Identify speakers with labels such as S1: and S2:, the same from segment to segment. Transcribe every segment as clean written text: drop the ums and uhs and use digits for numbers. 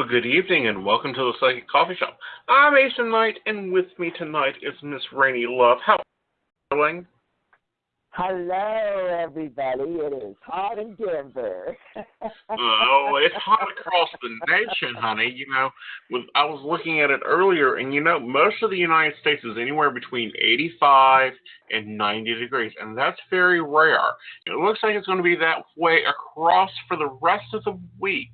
S1: Well, good evening and welcome to the Psychic Coffee Shop. I'm Aeson Knight, and with me tonight is Miss Raine S Love. How are you doing?
S2: Hello, everybody. It is hot in Denver.
S1: Oh, it's hot across the nation, honey. I was looking at it earlier, and most of the United States is anywhere between 85 and 90 degrees, and that's very rare. It looks like it's going to be that way across for the rest of the week.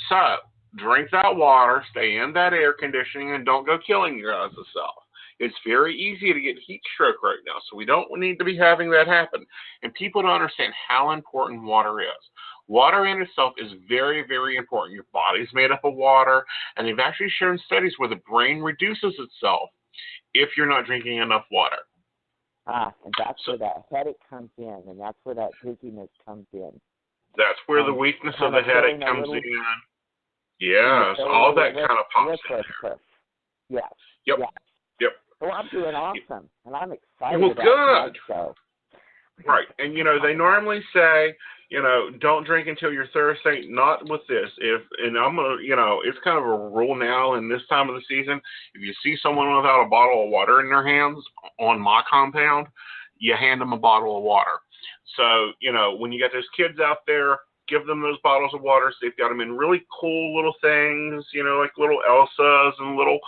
S1: So, drink that water, stay in that air conditioning, and don't go killing your guys' self. It's very easy to get heat stroke right now, so we don't need to be having that happen. And people don't understand how important water is. Water in itself is very, very important. Your body's made up of water, and they've actually shown studies where the brain reduces itself if you're not drinking enough water.
S2: And that's where that headache comes in, and that's where that dizziness comes in.
S1: That's where the weakness of the headache comes in. Yes, all that kind of pops in there.
S2: Yes.
S1: Yep.
S2: Yes.
S1: Yep.
S2: Well, I'm doing awesome, and I'm excited
S1: well,
S2: about
S1: good.
S2: So.
S1: Right, and they normally say, don't drink until you're thirsty. Not with this. It's kind of a rule now in this time of the season. If you see someone without a bottle of water in their hands on my compound, you hand them a bottle of water. So, when you got those kids out there, give them those bottles of water. So they've got them in really cool little things, like little Elsas and little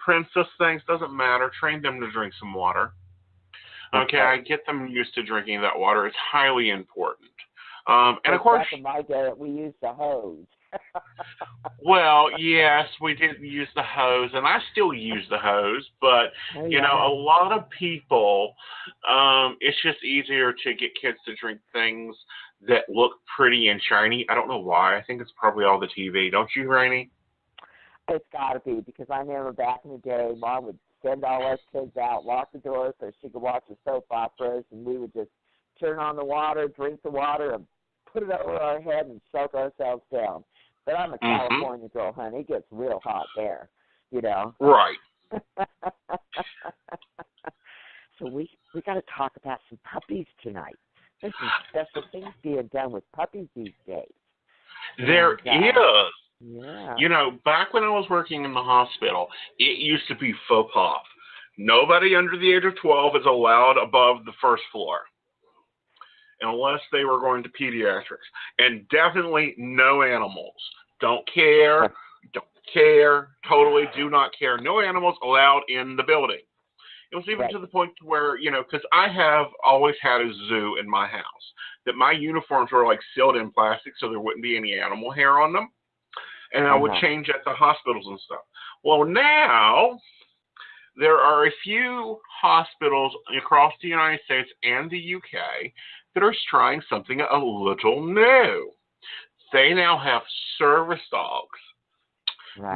S1: princess things. Doesn't matter. Train them to drink some water. Okay, get them used to drinking that water. It's highly important. And of course,
S2: back in my day, we used the hose.
S1: Well, yes, we did use the hose, and I still use the hose. But a lot of people, it's just easier to get kids to drink things that look pretty and shiny. I don't know why. I think it's probably all the TV. Don't you, Rainey?
S2: It's got to be, because I remember back in the day, Mom would send all us kids out, lock the door so she could watch the soap operas, and we would just turn on the water, drink the water, and put it over our head and soak ourselves down. But I'm a California girl, honey. It gets real hot there,
S1: Right.
S2: So we got to talk about some puppies tonight. There's some special things being done with puppies these days.
S1: There is.
S2: Yeah.
S1: Back when I was working in the hospital, it used to be faux pas. Nobody under the age of 12 is allowed above the first floor, unless they were going to pediatrics. And definitely no animals. Don't care, totally do not care. No animals allowed in the building. It was even to the point where, because I have always had a zoo in my house, that my uniforms were like sealed in plastic so there wouldn't be any animal hair on them. And I would change at the hospitals and stuff. Well, now there are a few hospitals across the United States and the UK that are trying something a little new. They now have service dogs,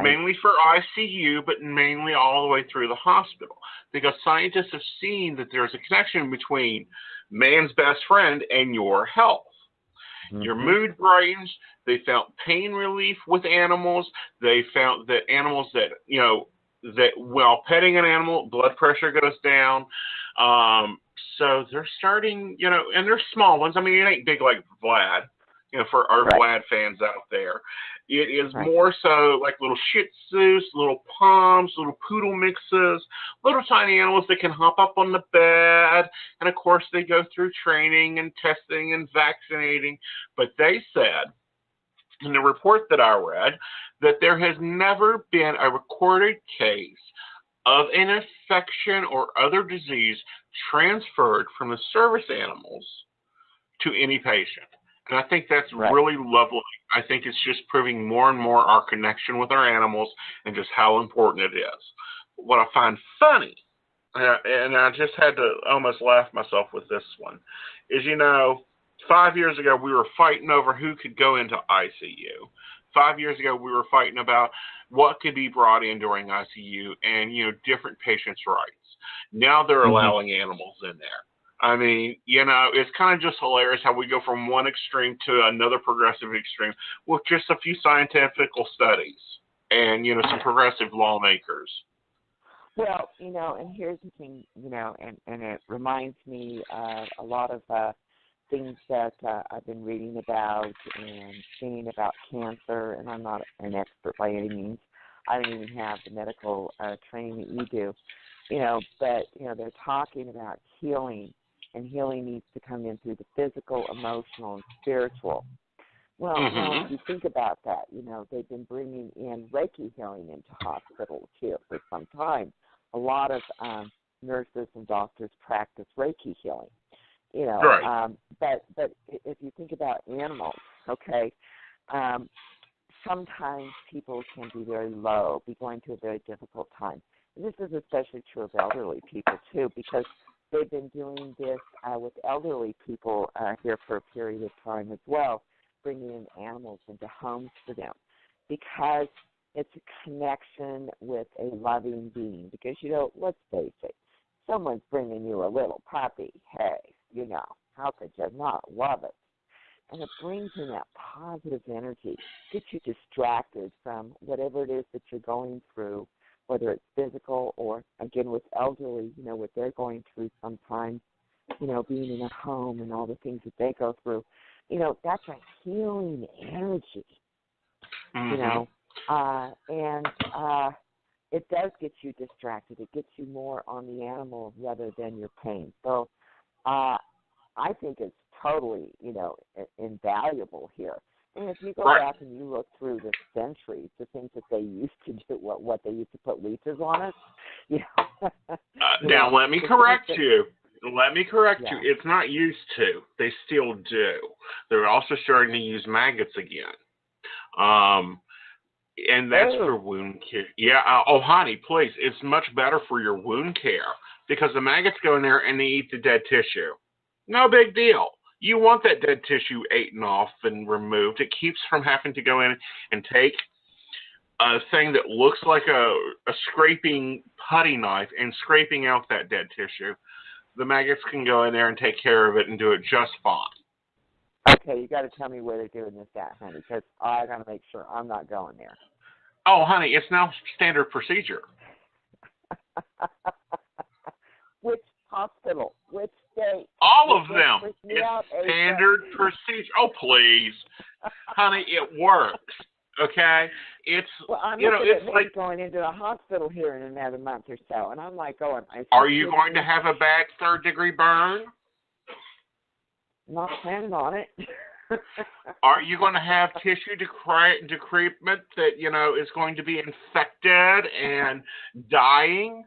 S1: mainly for ICU, but mainly all the way through the hospital, because scientists have seen that there's a connection between man's best friend and your health. Your mood brightens. They found pain relief with animals. They found that animals that, that while petting an animal, blood pressure goes down. So they're starting, and they're small ones. I mean, it ain't big like Vlad, for our Vlad fans out there. It is more so like little Shih Tzus, little Poms, little poodle mixes, little tiny animals that can hop up on the bed. And of course, they go through training and testing and vaccinating. But they said, in the report that I read, that there has never been a recorded case of an infection or other disease transferred from the service animals to any patient. And I think that's really lovely. I think it's just proving more and more our connection with our animals and just how important it is. What I find funny, and I just had to almost laugh myself with this one, is, 5 years ago we were fighting over who could go into ICU. 5 years ago we were fighting about what could be brought in during ICU and, different patients' rights. Now they're allowing animals in there. I mean, it's kind of just hilarious how we go from one extreme to another progressive extreme with just a few scientific studies and, some progressive lawmakers.
S2: Well, and here's the thing, and it reminds me of a lot of things that I've been reading about and seeing about cancer, and I'm not an expert by any means. I don't even have the medical training that you do, but, they're talking about healing, and healing needs to come in through the physical, emotional, and spiritual. Well, if you think about that, they've been bringing in Reiki healing into hospitals here for some time. A lot of nurses and doctors practice Reiki healing,
S1: Right.
S2: But if you think about animals, okay, sometimes people can be very low, be going through a very difficult time. And this is especially true of elderly people, too, because they've been doing this with elderly people here for a period of time as well, bringing in animals into homes for them, because it's a connection with a loving being. Because, let's face it, someone's bringing you a little puppy. Hey, how could you not love it? And it brings in that positive energy, gets you distracted from whatever it is that you're going through, whether it's physical or, again, with elderly, what they're going through sometimes, being in a home and all the things that they go through. That's a healing energy, and it does get you distracted. It gets you more on the animal rather than your pain. So I think it's totally, invaluable here. And if you go back and you look through the centuries, the things that they used to do, what they used to put leeches on us,
S1: Now, let me correct you. You. It's not used to. They still do. They're also starting to use maggots again. And that's for wound care. Yeah. Honey, please. It's much better for your wound care because the maggots go in there and they eat the dead tissue. No big deal. You want that dead tissue eaten off and removed. It keeps from having to go in and take a thing that looks like a scraping putty knife and scraping out that dead tissue. The maggots can go in there and take care of it and do it just fine.
S2: Okay, you got to tell me where they're doing this at, honey, because I got to make sure I'm not going there.
S1: Oh, honey, it's now standard procedure.
S2: Which hospital? Which state?
S1: All of them. It's standard procedure. Oh, please. Honey, it works. Okay? It's,
S2: I'm
S1: it's like
S2: going into the hospital here in another month or so, and I'm like going,
S1: are you going to have a bad third-degree burn?
S2: Not planning on it.
S1: Are you going to have tissue decrepitment that, is going to be infected and dying?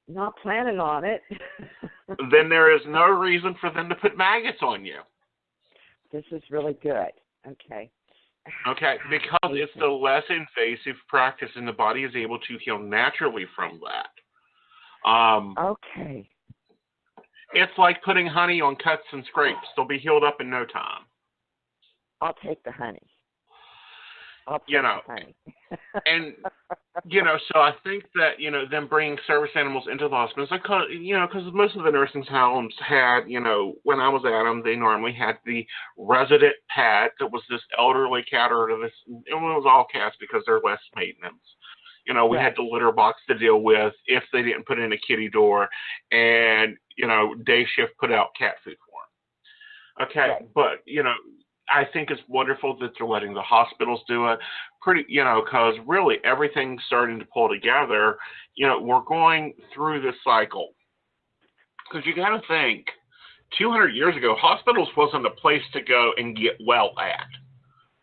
S2: Not planning on it.
S1: Then there is no reason for them to put maggots on you.
S2: This is really good. Okay.
S1: Okay, because it's the less invasive practice, and the body is able to heal naturally from that.
S2: Okay.
S1: It's like putting honey on cuts and scrapes. They'll be healed up in no time.
S2: I'll take the honey.
S1: And, so I think that, them bringing service animals into the hospitals, because most of the nursing homes had, when I was at them, they normally had the resident pet that was this elderly cat or this, and it was all cats because they're less maintenance. We had the litter box to deal with if they didn't put in a kitty door, and, day shift put out cat food for them. Okay, but, I think it's wonderful that they're letting the hospitals do it. Because really everything's starting to pull together. We're going through this cycle. Because you got to think, 200 years ago, hospitals wasn't a place to go and get well at.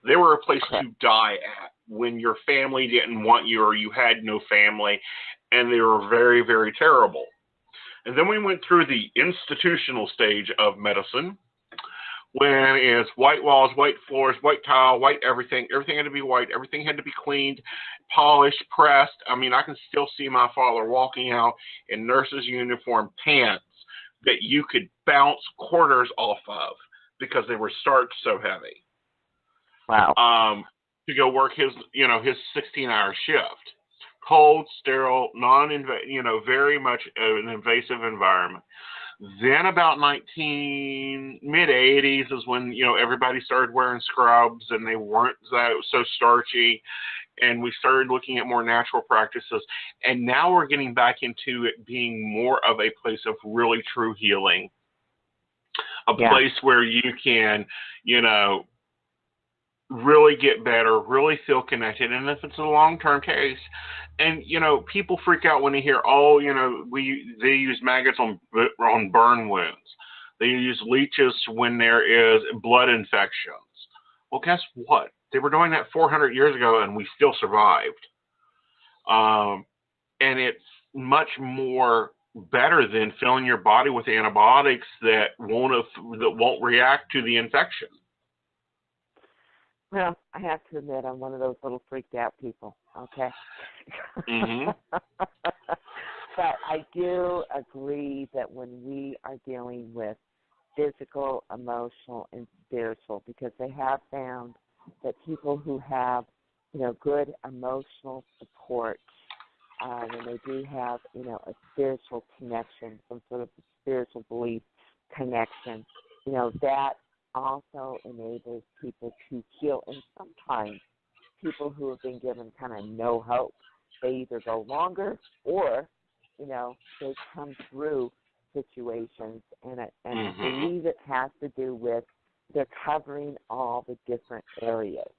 S1: They were a place to die at when your family didn't want you or you had no family, and they were very, very terrible. And then we went through the institutional stage of medicine, when it's white walls, white floors, white tile, white everything. Everything had to be white. Everything had to be cleaned, polished, pressed. I mean, I can still see my father walking out in nurse's uniform pants that you could bounce quarters off of because they were starched so heavy.
S2: Wow.
S1: To go work his 16-hour shift. Cold, sterile, very much an invasive environment. Then about mid-80s is when, everybody started wearing scrubs and they weren't so starchy, and we started looking at more natural practices. And now we're getting back into it being more of a place of really true healing. a place where you can, really get better, really feel connected. And if it's a long-term case, and, people freak out when they hear, they use maggots on burn wounds. They use leeches when there is blood infections. Well, guess what? They were doing that 400 years ago, and we still survived. And it's much more better than filling your body with antibiotics that won't react to the infection.
S2: Well, I have to admit, I'm one of those little freaked out people, okay?
S1: Mm-hmm.
S2: But I do agree that when we are dealing with physical, emotional, and spiritual, because they have found that people who have, good emotional support, when they do have, a spiritual connection, some sort of spiritual belief connection, that also enables people to heal. And sometimes people who have been given kind of no hope, they either go longer or, they come through situations. And I believe it has to do with they're covering all the different areas.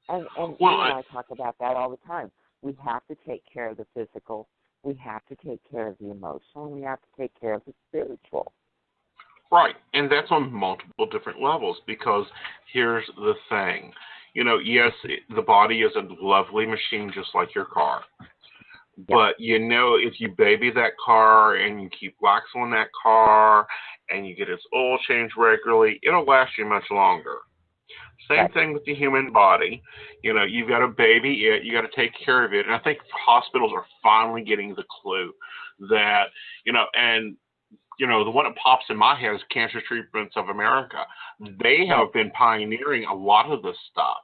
S2: And you and I talk about that all the time. We have to take care of the physical. We have to take care of the emotional. And we have to take care of the spiritual.
S1: Right, and that's on multiple different levels, because here's the thing. Yes, the body is a lovely machine just like your car. But, if you baby that car and you keep wax on that car and you get its oil changed regularly, it'll last you much longer. Same thing with the human body. You've got to baby it. You got to take care of it. And I think hospitals are finally getting the clue that, the one that pops in my head is Cancer Treatments of America. They have been pioneering a lot of this stuff.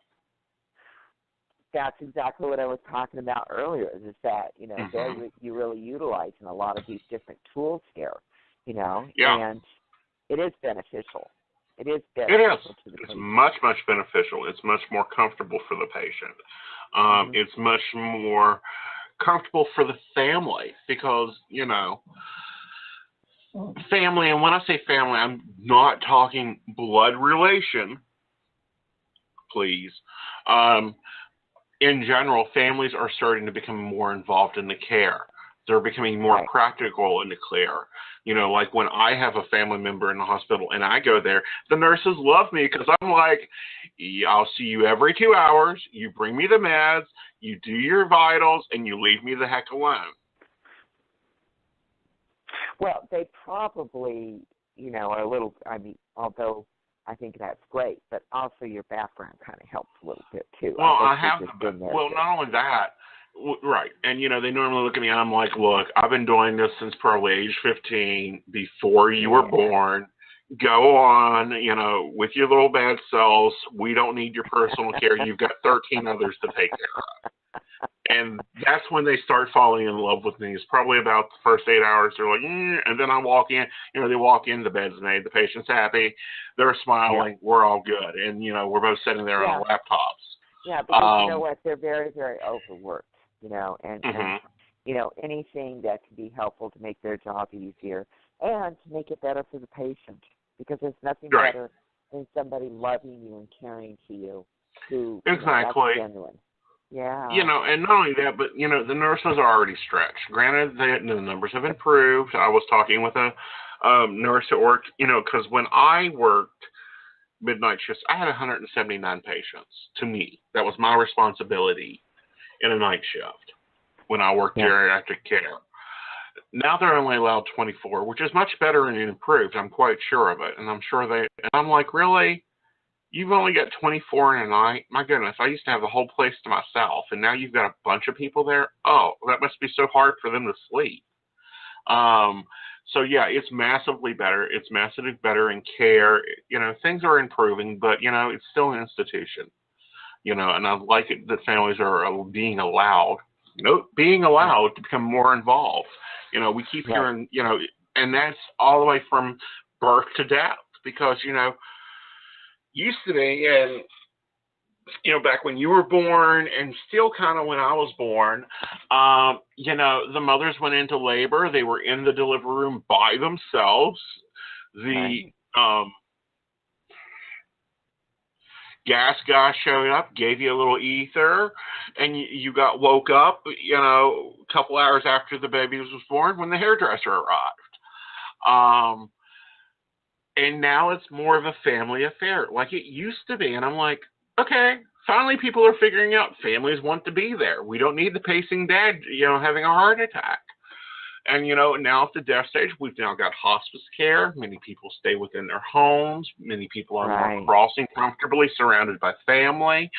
S2: That's exactly what I was talking about earlier, is that, you really utilizing a lot of these different tools here, and it is beneficial. It is beneficial to the patient.
S1: It's much, much beneficial. It's much more comfortable for the patient. It's much more comfortable for the family because, family, and when I say family, I'm not talking blood relation, please. In general, families are starting to become more involved in the care. They're becoming more practical in the care. Like when I have a family member in the hospital and I go there, the nurses love me because I'm like, I'll see you every 2 hours. You bring me the meds, you do your vitals, and you leave me the heck alone.
S2: Well, they probably, are a little, although I think that's great, but also your background kind of helps a little bit too.
S1: Well, not only that, right, and they normally look at me and I'm like, look, I've been doing this since probably age 15, before you were born. Go on, with your little bad selves. We don't need your personal care. You've got 13 others to take care of. And that's when they start falling in love with me. It's probably about the first 8 hours. They're like, and then I walk in. They walk in, the bed's made, the patient's happy, they're smiling, we're all good. And, we're both sitting there on our laptops.
S2: Yeah, because you know what? They're very, very overworked, and anything that can be helpful to make their job easier and to make it better for the patient, because there's nothing better than somebody loving you and caring for you who that's genuine. Yeah.
S1: And not only that, but, the nurses are already stretched. Granted, the numbers have improved. I was talking with a nurse at work, because when I worked midnight shifts, I had 179 patients to me. That was my responsibility in a night shift when I worked geriatric care. Now they're only allowed 24, which is much better and improved. I'm quite sure of it. And I'm like, really? You've only got 24 in a night? My goodness, I used to have the whole place to myself, and now you've got a bunch of people there? Oh, that must be so hard for them to sleep. So, it's massively better. It's massively better in care. Things are improving, but, it's still an institution. And I like it that families are being allowed to become more involved. We keep hearing, and that's all the way from birth to death, because, used to be, and back when you were born, and still kind of when I was born, the mothers went into labor. They were in the delivery room by themselves. The gas guy showed up, gave you a little ether, and you got woke up, a couple hours after the baby was born when the hairdresser arrived. And now it's more of a family affair like it used to be. And I'm like, okay, finally people are figuring out families want to be there. We don't need the pacing dad, having a heart attack. And, now at the death stage, we've now got hospice care. Many people stay within their homes. Many people are more crossing comfortably, surrounded by family.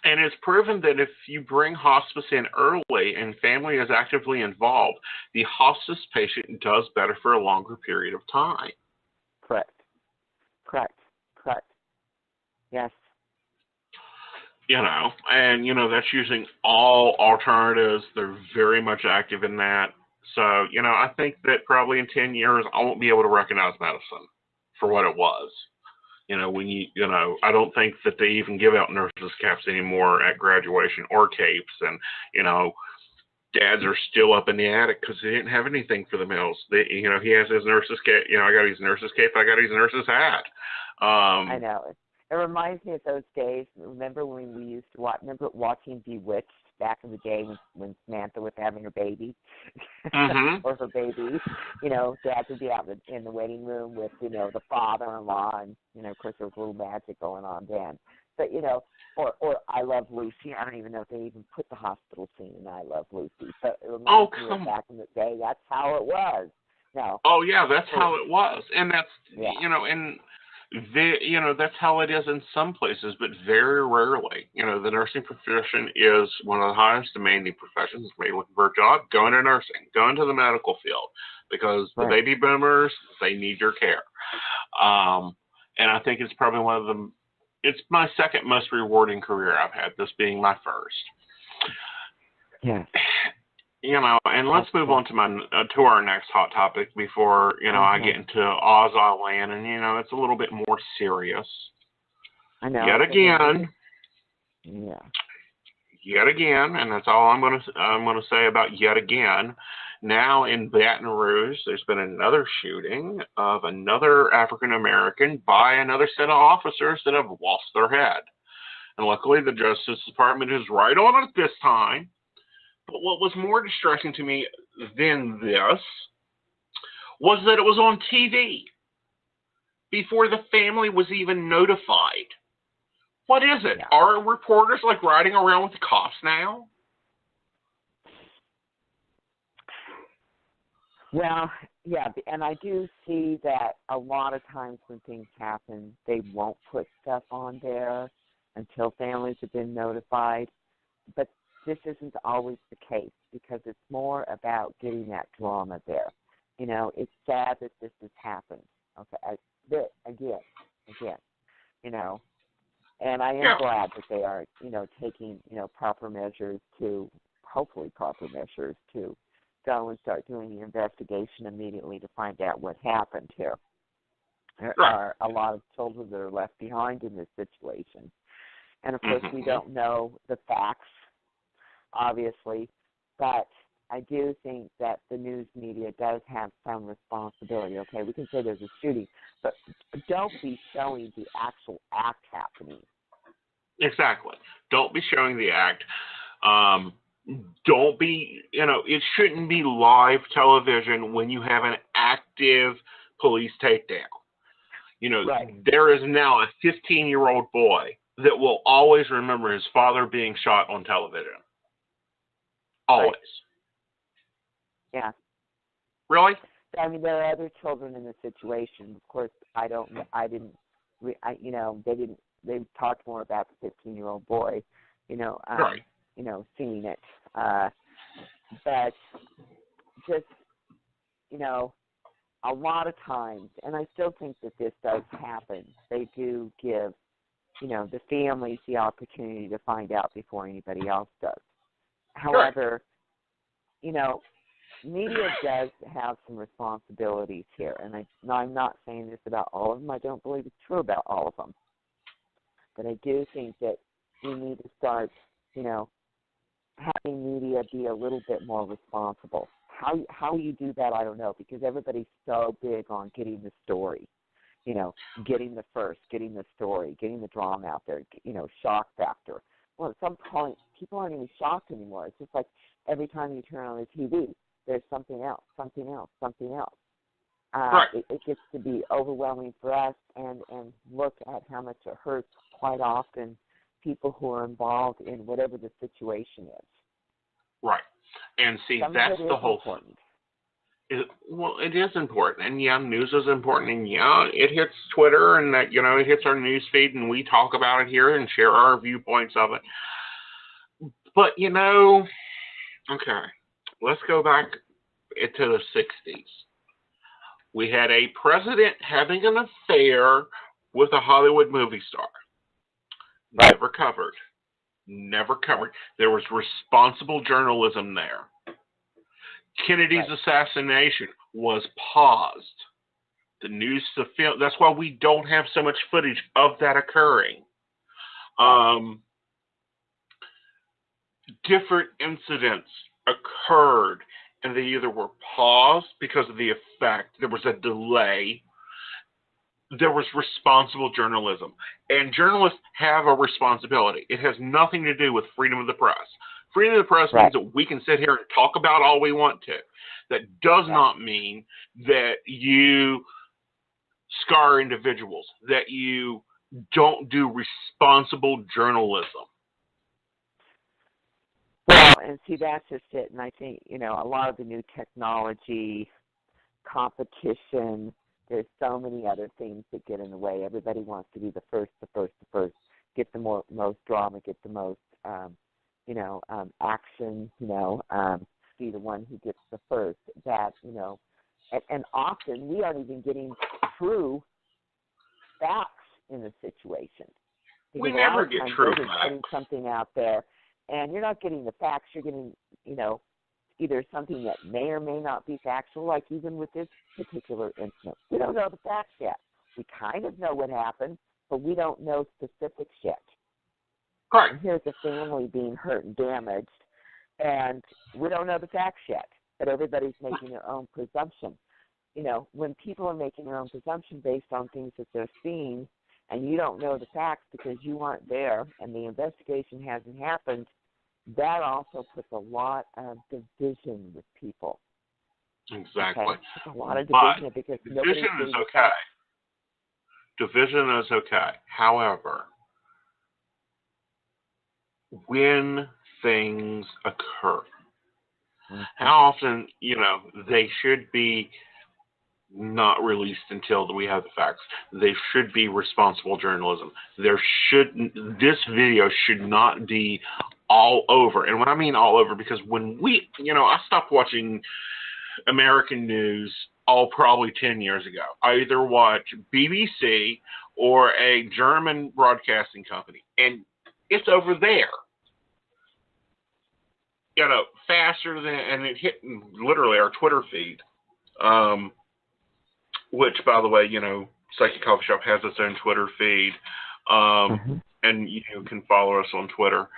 S1: And it's proven that if you bring hospice in early and family is actively involved, the hospice patient does better for a longer period of time.
S2: Correct. Yes.
S1: That's using all alternatives. They're very much active in that. So, I think that probably in 10 years, I won't be able to recognize medicine for what it was. I don't think that they even give out nurses' caps anymore at graduation or capes. And, dads are still up in the attic because they didn't have anything for the males. He has his nurse's cap. I got his nurse's cape. I got his nurse's hat.
S2: I know. It reminds me of those days. Remember when we used to watching Bewitched back in the day when Samantha was having her baby? Or her baby. Dad would be out in the waiting room with, the father-in-law. And, of course, there was a little magic going on then. But, or I Love Lucy. I don't even know if they even put the hospital scene in I Love Lucy. But it reminds me of back in the day. That's how it was. No.
S1: Oh, yeah, that's how it was. And that's, that's how it is in some places, but very rarely. The nursing profession is one of the highest demanding professions. If you're looking for a job, go into nursing, go into the medical field, because the baby boomers, they need your care. And I think it's probably it's my second most rewarding career I've had, this being my first.
S2: Yeah.
S1: And let's move on to our next hot topic before, I get into Ozzy land, and, it's a little bit more serious.
S2: I know.
S1: Yet again.
S2: Yeah.
S1: Yet again, and that's all I'm going to say about yet again. Now in Baton Rouge, there's been another shooting of another African American by another set of officers that have lost their head. And luckily, the Justice Department is right on it this time. But what was more distressing to me than this was that it was on TV before the family was even notified. What is it? Yeah. Are reporters riding around with the cops now?
S2: Well, yeah, and I do see that a lot of times when things happen, they won't put stuff on there until families have been notified. But this isn't always the case, because it's more about getting that drama there. It's sad that this has happened. Okay, again, and I am glad that they are, taking, proper measures to go and start doing the investigation immediately to find out what happened here. There are a lot of children that are left behind in this situation. And, of course, we don't know the facts, obviously, but I do think that the news media does have some responsibility. Okay, we can say there's a shooting, but don't be showing the actual act happening.
S1: Exactly. Don't be showing the act. Don't be, it shouldn't be live television when you have an active police takedown. There is now a 15-year-old boy that will always remember his father being shot on television. Always.
S2: Yeah.
S1: Really?
S2: I mean, there are other children in the situation. Of course, they talked more about the 15-year-old boy, seeing it. But just, a lot of times, and I still think that this does happen, they do give, the families the opportunity to find out before anybody else does. However, media does have some responsibilities here, and I'm not saying this about all of them. I don't believe it's true about all of them. But I do think that we need to start, having media be a little bit more responsible. How you do that, I don't know, because everybody's so big on getting the story. getting the first, getting the story, getting the drama out there, shock factor. Well, at some point, people aren't even shocked anymore. It's just like every time you turn on the TV, there's something else, something else, something else.
S1: Right.
S2: It gets to be overwhelming for us, and look at how much it hurts quite often people who are involved in whatever the situation is.
S1: Right. And see, that's the whole thing. It is important, and yeah, news is important, and yeah, it hits Twitter, and that it hits our news feed, and we talk about it here and share our viewpoints of it. But okay, let's go back to the 60s. We had a president having an affair with a Hollywood movie star.
S2: Right.
S1: Never covered. There was responsible journalism there. Kennedy's assassination was paused. The news, the film. That's why we don't have so much footage of that occurring. Different incidents occurred, and they either were paused because of the effect. There was a delay. There was responsible journalism, and journalists have a responsibility. It has nothing to do with freedom of the press. Freedom of the press means that we can sit here and talk about all we want to. That does not mean that you scar individuals, that you don't do responsible journalism.
S2: Well, and see, that's just it. And I think, a lot of the new technology, competition, there's so many other things that get in the way. Everybody wants to be the first, get the most drama, get the most action, be the one who gets the first. That, and often we aren't even getting true facts in the situation. Because
S1: we never get true facts.
S2: Putting something out there, and you're not getting the facts. You're getting, either something that may or may not be factual, like even with this particular incident. We don't know the facts yet. We kind of know what happened, but we don't know specifics yet.
S1: Right.
S2: And here's a family being hurt and damaged, and we don't know the facts yet, but everybody's making their own presumption. When people are making their own presumption based on things that they're seeing, and you don't know the facts because you aren't there and the investigation hasn't happened, that also puts a lot of division with people.
S1: Exactly.
S2: Okay? It's a lot of division because
S1: division is okay. Division is okay. However, when things occur, how often, they should be not released until we have the facts. They should be responsible journalism. This video should not be all over. And when I mean all over, because when I stopped watching American news probably 10 years ago. I either watch BBC or a German broadcasting company, and it's over there. Faster than, and it hit literally our Twitter feed. Which, by the way, Psychic Coffee Shop has its own Twitter feed, and you can follow us on Twitter.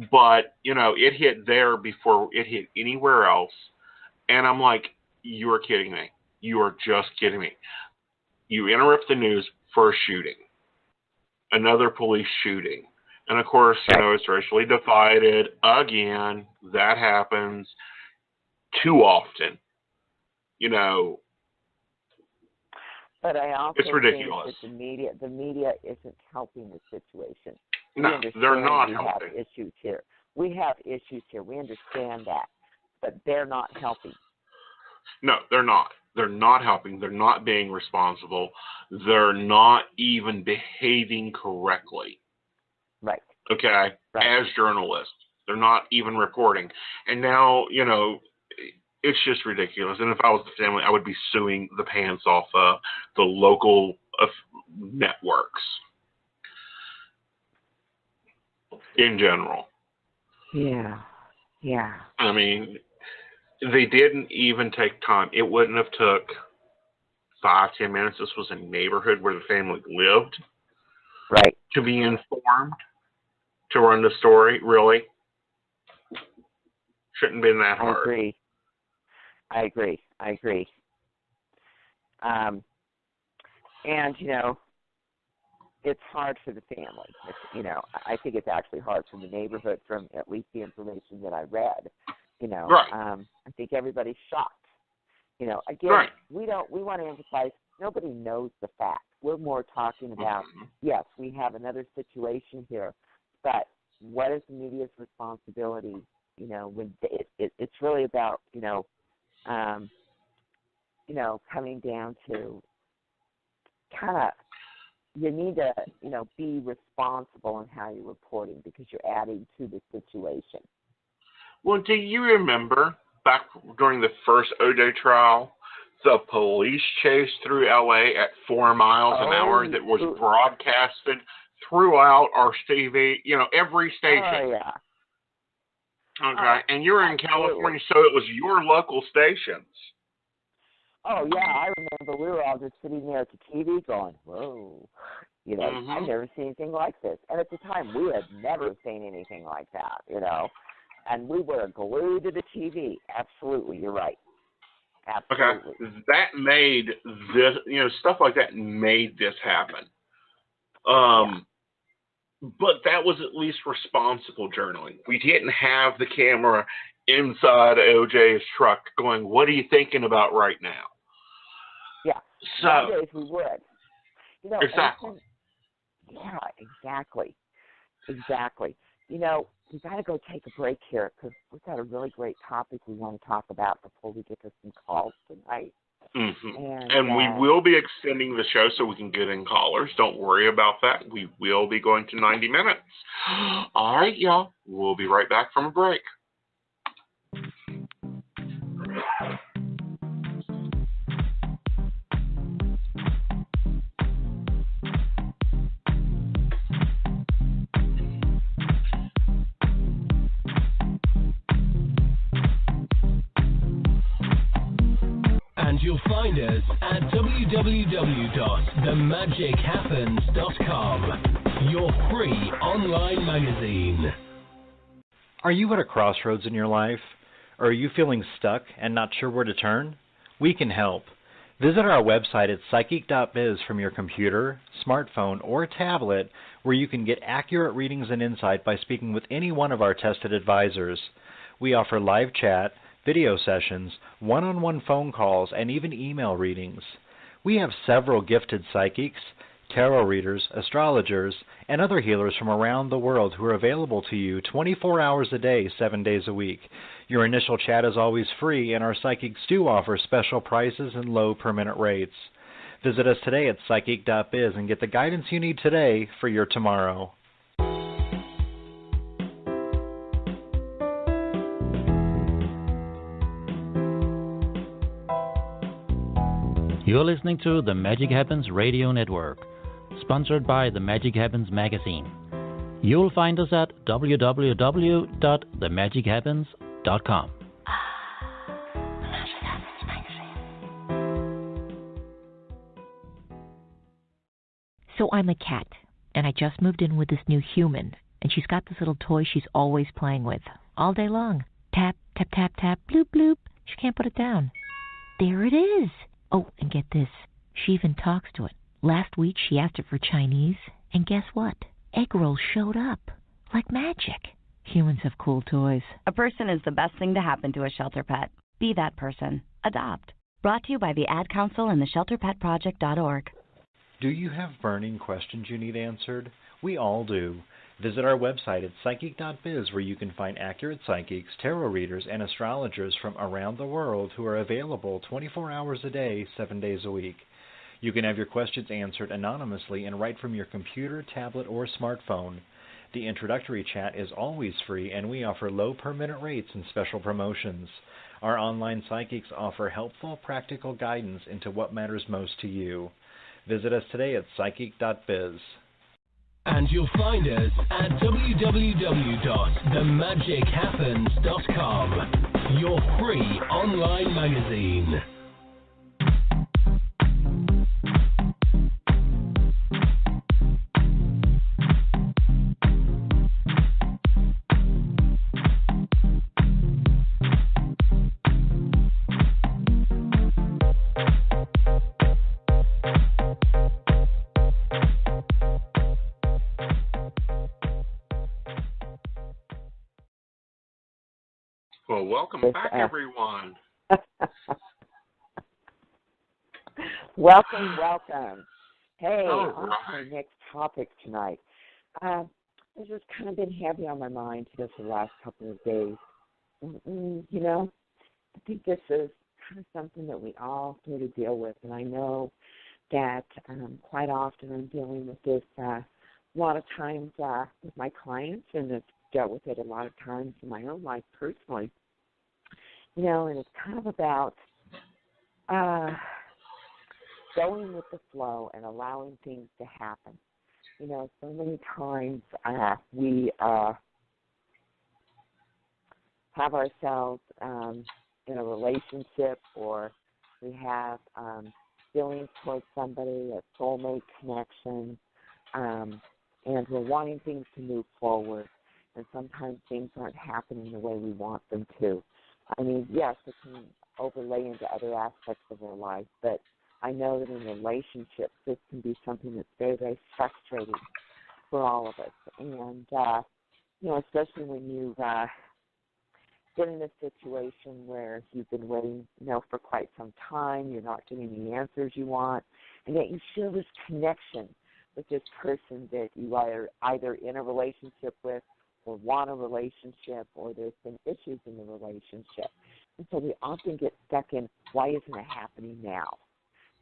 S1: But, it hit there before it hit anywhere else, and I'm like, you are kidding me. You are just kidding me. You interrupt the news for a shooting, another police shooting. And, of course, it's racially divided. Again, that happens too often.
S2: But I also
S1: it's ridiculous.
S2: Think that the media isn't helping the situation.
S1: No, they're not helping.
S2: We have issues here. We understand that, but they're not helping.
S1: No, they're not. They're not helping. They're not being responsible. They're not even behaving correctly.
S2: Right.
S1: Okay? Right. As journalists. They're not even reporting. And now, it's just ridiculous. And if I was the family, I would be suing the pants off the local networks in general.
S2: Yeah. Yeah.
S1: I mean, they didn't even take time. It wouldn't have took 5-10 minutes. This was a neighborhood where the family lived.
S2: Right.
S1: To be informed, to run the story, really. Shouldn't have been that hard.
S2: I agree. And, it's hard for the family. I think it's actually hard for the neighborhood from at least the information that I read.
S1: Right.
S2: I think everybody's shocked. Again,
S1: right.
S2: we want to emphasize nobody knows the facts. We're more talking about, yes, we have another situation here, but what is the media's responsibility? When it's really about, coming down to kind of, you need to, be responsible in how you're reporting because you're adding to the situation.
S1: Well, do you remember back during the first OJ trial, the police chase through L.A. at 4 miles an hour that was broadcasted throughout our TV, every station?
S2: Oh, yeah.
S1: Okay, and you're in California, so it was your local stations.
S2: Oh, yeah, I remember we were all just sitting there at the TV going, whoa, I've never seen anything like this. And at the time, we had never seen anything like that, and we were glued to the TV. Absolutely, you're right. Absolutely.
S1: Okay, that made this, stuff like that made this happen. But that was at least responsible journaling. We didn't have the camera inside OJ's truck going, what are you thinking about right now?
S2: Yeah.
S1: So,
S2: nowadays we would.
S1: Exactly.
S2: Yeah, exactly. Exactly. We got to go take a break here because we've got a really great topic we want to talk about before we get to some calls tonight.
S1: And we will be extending the show so we can get in callers. Don't worry about that. We will be going to 90 minutes. All right, y'all. We'll be right back from a break.
S3: And you'll find us at www.themagichappens.com, your free online magazine.
S4: Are you at a crossroads in your life? Or are you feeling stuck and not sure where to turn? We can help. Visit our website at psychic.biz from your computer, smartphone, or tablet, where you can get accurate readings and insight by speaking with any one of our tested advisors. We offer live chat, video sessions, one-on-one phone calls, and even email readings. We have several gifted psychics, tarot readers, astrologers, and other healers from around the world who are available to you 24 hours a day, 7 days a week. Your initial chat is always free, and our psychics do offer special prices and low per-minute rates. Visit us today at psychic.biz and get the guidance you need today for your tomorrow.
S5: You're listening to the Magic Happens Radio Network, sponsored by the Magic Happens magazine. You'll find us at www.themagichappens.com.
S6: So I'm a cat, and I just moved in with this new human, and she's got this little toy she's always playing with, all day long. Tap, tap, tap, tap, bloop, bloop. She can't put it down. There it is. Oh, and get this. She even talks to it. Last week she asked it for Chinese, and guess what? Egg rolls showed up. Like magic. Humans have cool toys.
S7: A person is the best thing to happen to a shelter pet. Be that person. Adopt. Brought to you by the Ad Council and the ShelterPetProject.org.
S4: Do you have burning questions you need answered? We all do. Visit our website at psychic.biz, where you can find accurate psychics, tarot readers, and astrologers from around the world who are available 24 hours a day, 7 days a week. You can have your questions answered anonymously and right from your computer, tablet, or smartphone. The introductory chat is always free, and we offer low per-minute rates and special promotions. Our online psychics offer helpful, practical guidance into what matters most to you. Visit us today at psychic.biz.
S3: And you'll find us at www.themagichappens.com, your free online magazine.
S1: Well, welcome back, everyone.
S2: Welcome. Hey,
S1: All
S2: on to
S1: right.
S2: our next topic tonight. This has kind of been heavy on my mind just the last couple of days. I think this is kind of something that we all sort of deal with, and I know that quite often I'm dealing with this a lot of times with my clients, and I've dealt with it a lot of times in my own life personally. And it's kind of about going with the flow and allowing things to happen. So many times we have ourselves in a relationship, or we have feelings towards somebody, a soulmate connection, and we're wanting things to move forward, and sometimes things aren't happening the way we want them to. I mean, yes, it can overlay into other aspects of our life, but I know that in relationships, this can be something that's very, very frustrating for all of us. And, especially when you've been in a situation where you've been waiting, for quite some time, you're not getting the answers you want, and yet you feel this connection with this person that you are either in a relationship with or want a relationship, or there's been issues in the relationship. And so we often get stuck in, why isn't it happening now?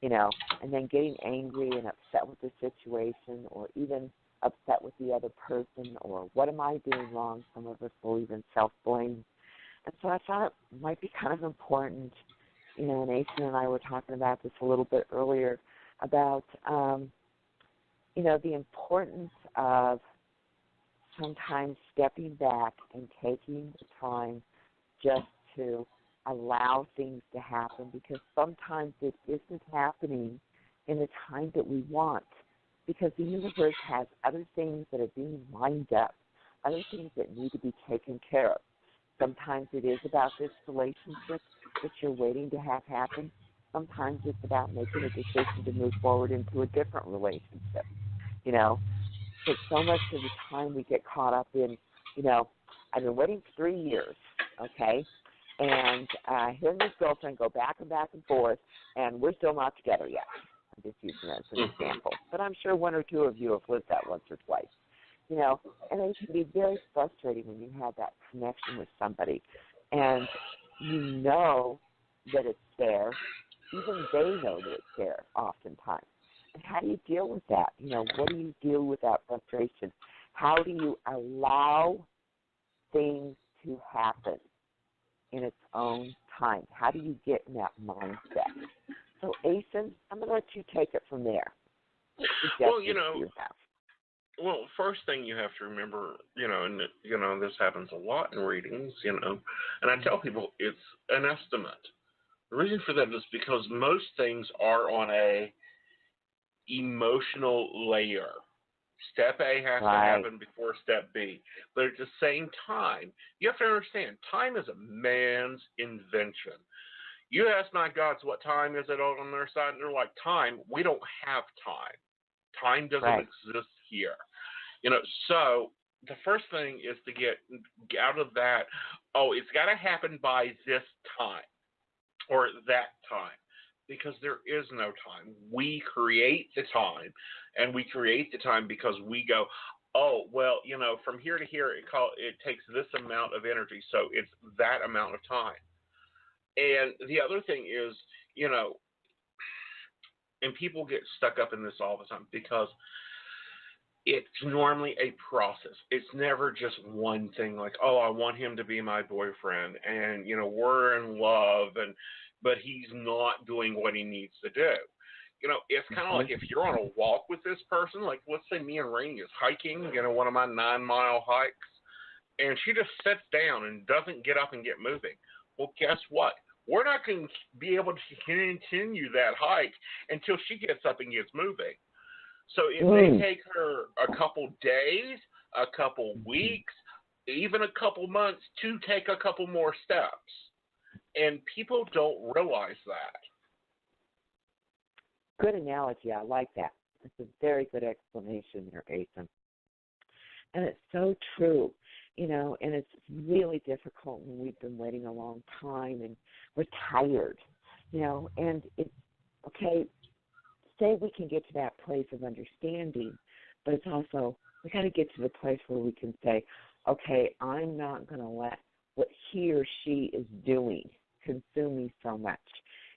S2: And then getting angry and upset with the situation, or even upset with the other person, or what am I doing wrong? Some of us will even self-blame. And so I thought it might be kind of important, and Aeson and I were talking about this a little bit earlier, about, the importance of sometimes stepping back and taking the time just to allow things to happen, because sometimes it isn't happening in the time that we want, because the universe has other things that are being lined up, other things that need to be taken care of. Sometimes it is about this relationship that you're waiting to have happen. Sometimes it's about making a decision to move forward into a different relationship, But so much of the time we get caught up in, I've been waiting for 3 years, okay? And him and his girlfriend go back and forth, and we're still not together yet. I'm just using that as an example. But I'm sure one or two of you have lived that once or twice. And it can be very frustrating when you have that connection with somebody, and you know that it's there. Even they know that it's there oftentimes. And how do you deal with that? What do you do with that frustration? How do you allow things to happen in its own time? How do you get in that mindset? So, Aeson, I'm going to let you take it from there.
S1: Well, Well, first thing you have to remember, and this happens a lot in readings, and I tell people it's an estimate. The reason for that is because most things are on a emotional layer. Step A has to happen before step B. But at the same time, you have to understand, time is a man's invention. You ask my gods what time is it on their side, and they're like, time? We don't have time. Time doesn't exist here. So the first thing is to get out of that, it's got to happen by this time or that time, because there is no time. We create the time, and we create the time because we go, from here to here, it takes this amount of energy, so it's that amount of time. And the other thing is, and people get stuck up in this all the time because it's normally a process. It's never just one thing like, I want him to be my boyfriend, and, we're in love, but he's not doing what he needs to do. It's kind of like if you're on a walk with this person, like let's say me and Raine is hiking, one of my 9-mile hikes, and she just sits down and doesn't get up and get moving. Well, guess what? We're not going to be able to continue that hike until she gets up and gets moving. So it may take her a couple days, a couple weeks, even a couple months to take a couple more steps. And people don't realize that.
S2: Good analogy. I like that. It's a very good explanation there, Aeson. And it's so true. and it's really difficult when we've been waiting a long time and we're tired, and it's, okay, say we can get to that place of understanding, but it's also, we got to get to the place where we can say, okay, I'm not going to let what he or she is doing consume me so much.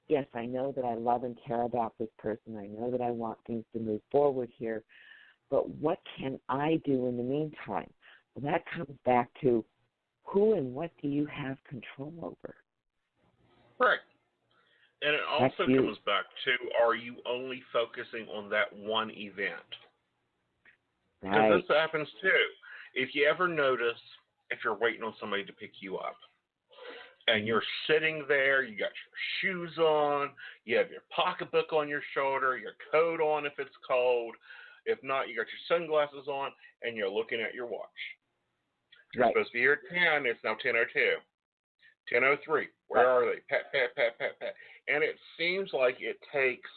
S2: Yes, I know that I love and care about this person. I know that I want things to move forward here, but what can I do in the meantime? Well, that comes back to who and what do you have control over?
S1: Right. And it also
S2: you.
S1: comes back to, are you only focusing on that one event? Because
S2: Right.
S1: this happens too. If you ever notice, if you're waiting on somebody to pick you up, and you're sitting there, you got your shoes on, you have your pocketbook on your shoulder, your coat on if it's cold. If not, you got your sunglasses on, and you're looking at your watch. You're
S2: Right.
S1: supposed to be here at 10. It's now 10:02. 10:03. Where are they? Pat, pat, pat, pat, pat. And it seems like it takes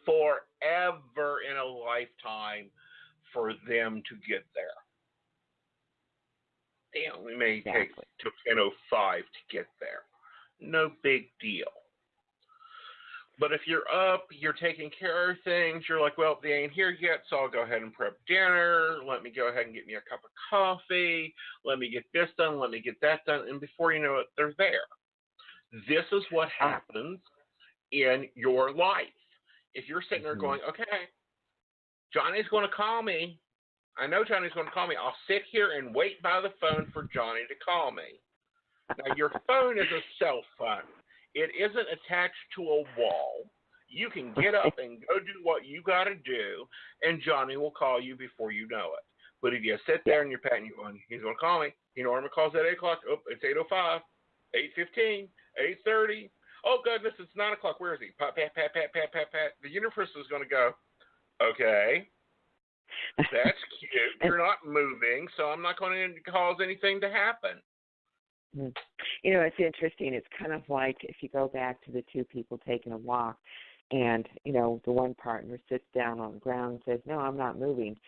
S1: forever in a lifetime for them to get there. They only may take till 10:05 to get there. No big deal. But if you're up, you're taking care of things, you're like, well, they ain't here yet, so I'll go ahead and prep dinner. Let me go ahead and get me a cup of coffee. Let me get this done. Let me get that done. And before you know it, they're there. This is what happens in your life. If you're sitting there going, okay, Johnny's going to call me. I know Johnny's going to call me. I'll sit here and wait by the phone for Johnny to call me. Now, your phone is a cell phone. It isn't attached to a wall. You can get up and go do what you got to do, and Johnny will call you before you know it. But if you sit there and you're patting, you're going, he's going to call me. He normally calls at 8 o'clock. Oh, it's 8:05, 8:15, 8:30. Oh, goodness, it's 9 o'clock. Where is he? Pat, pat, pat, pat, pat, pat, pat. The universe is going to go, okay, that's cute. You're not moving, so I'm not going to cause anything to happen.
S2: It's interesting. It's kind of like if you go back to the two people taking a walk and, the one partner sits down on the ground and says, no, I'm not moving.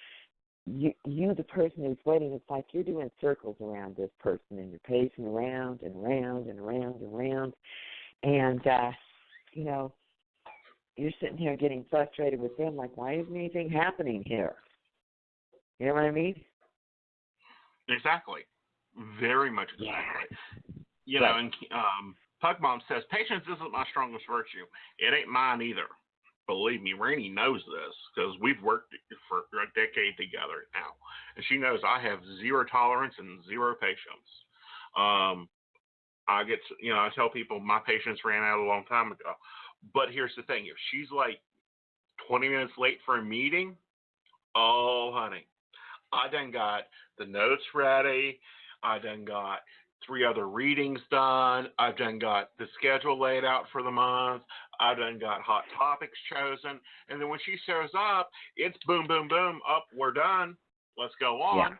S2: You, the person who's waiting, it's like you're doing circles around this person and you're pacing around and around and around and around. And, you're sitting here getting frustrated with them, like, why isn't anything happening here? You know what I mean?
S1: Exactly. Very much exactly. And Pug Mom says, patience isn't my strongest virtue. It ain't mine either. Believe me, Raine knows this because we've worked for a decade together now. And she knows I have zero tolerance and zero patience. I tell people my patience ran out a long time ago. But here's the thing. If she's like 20 minutes late for a meeting, oh, honey, I done got the notes ready. I done got 3 other readings done. I've done got the schedule laid out for the month. I've done got hot topics chosen. And then when she shows up, it's boom, boom, boom. Up, we're done. Let's go on.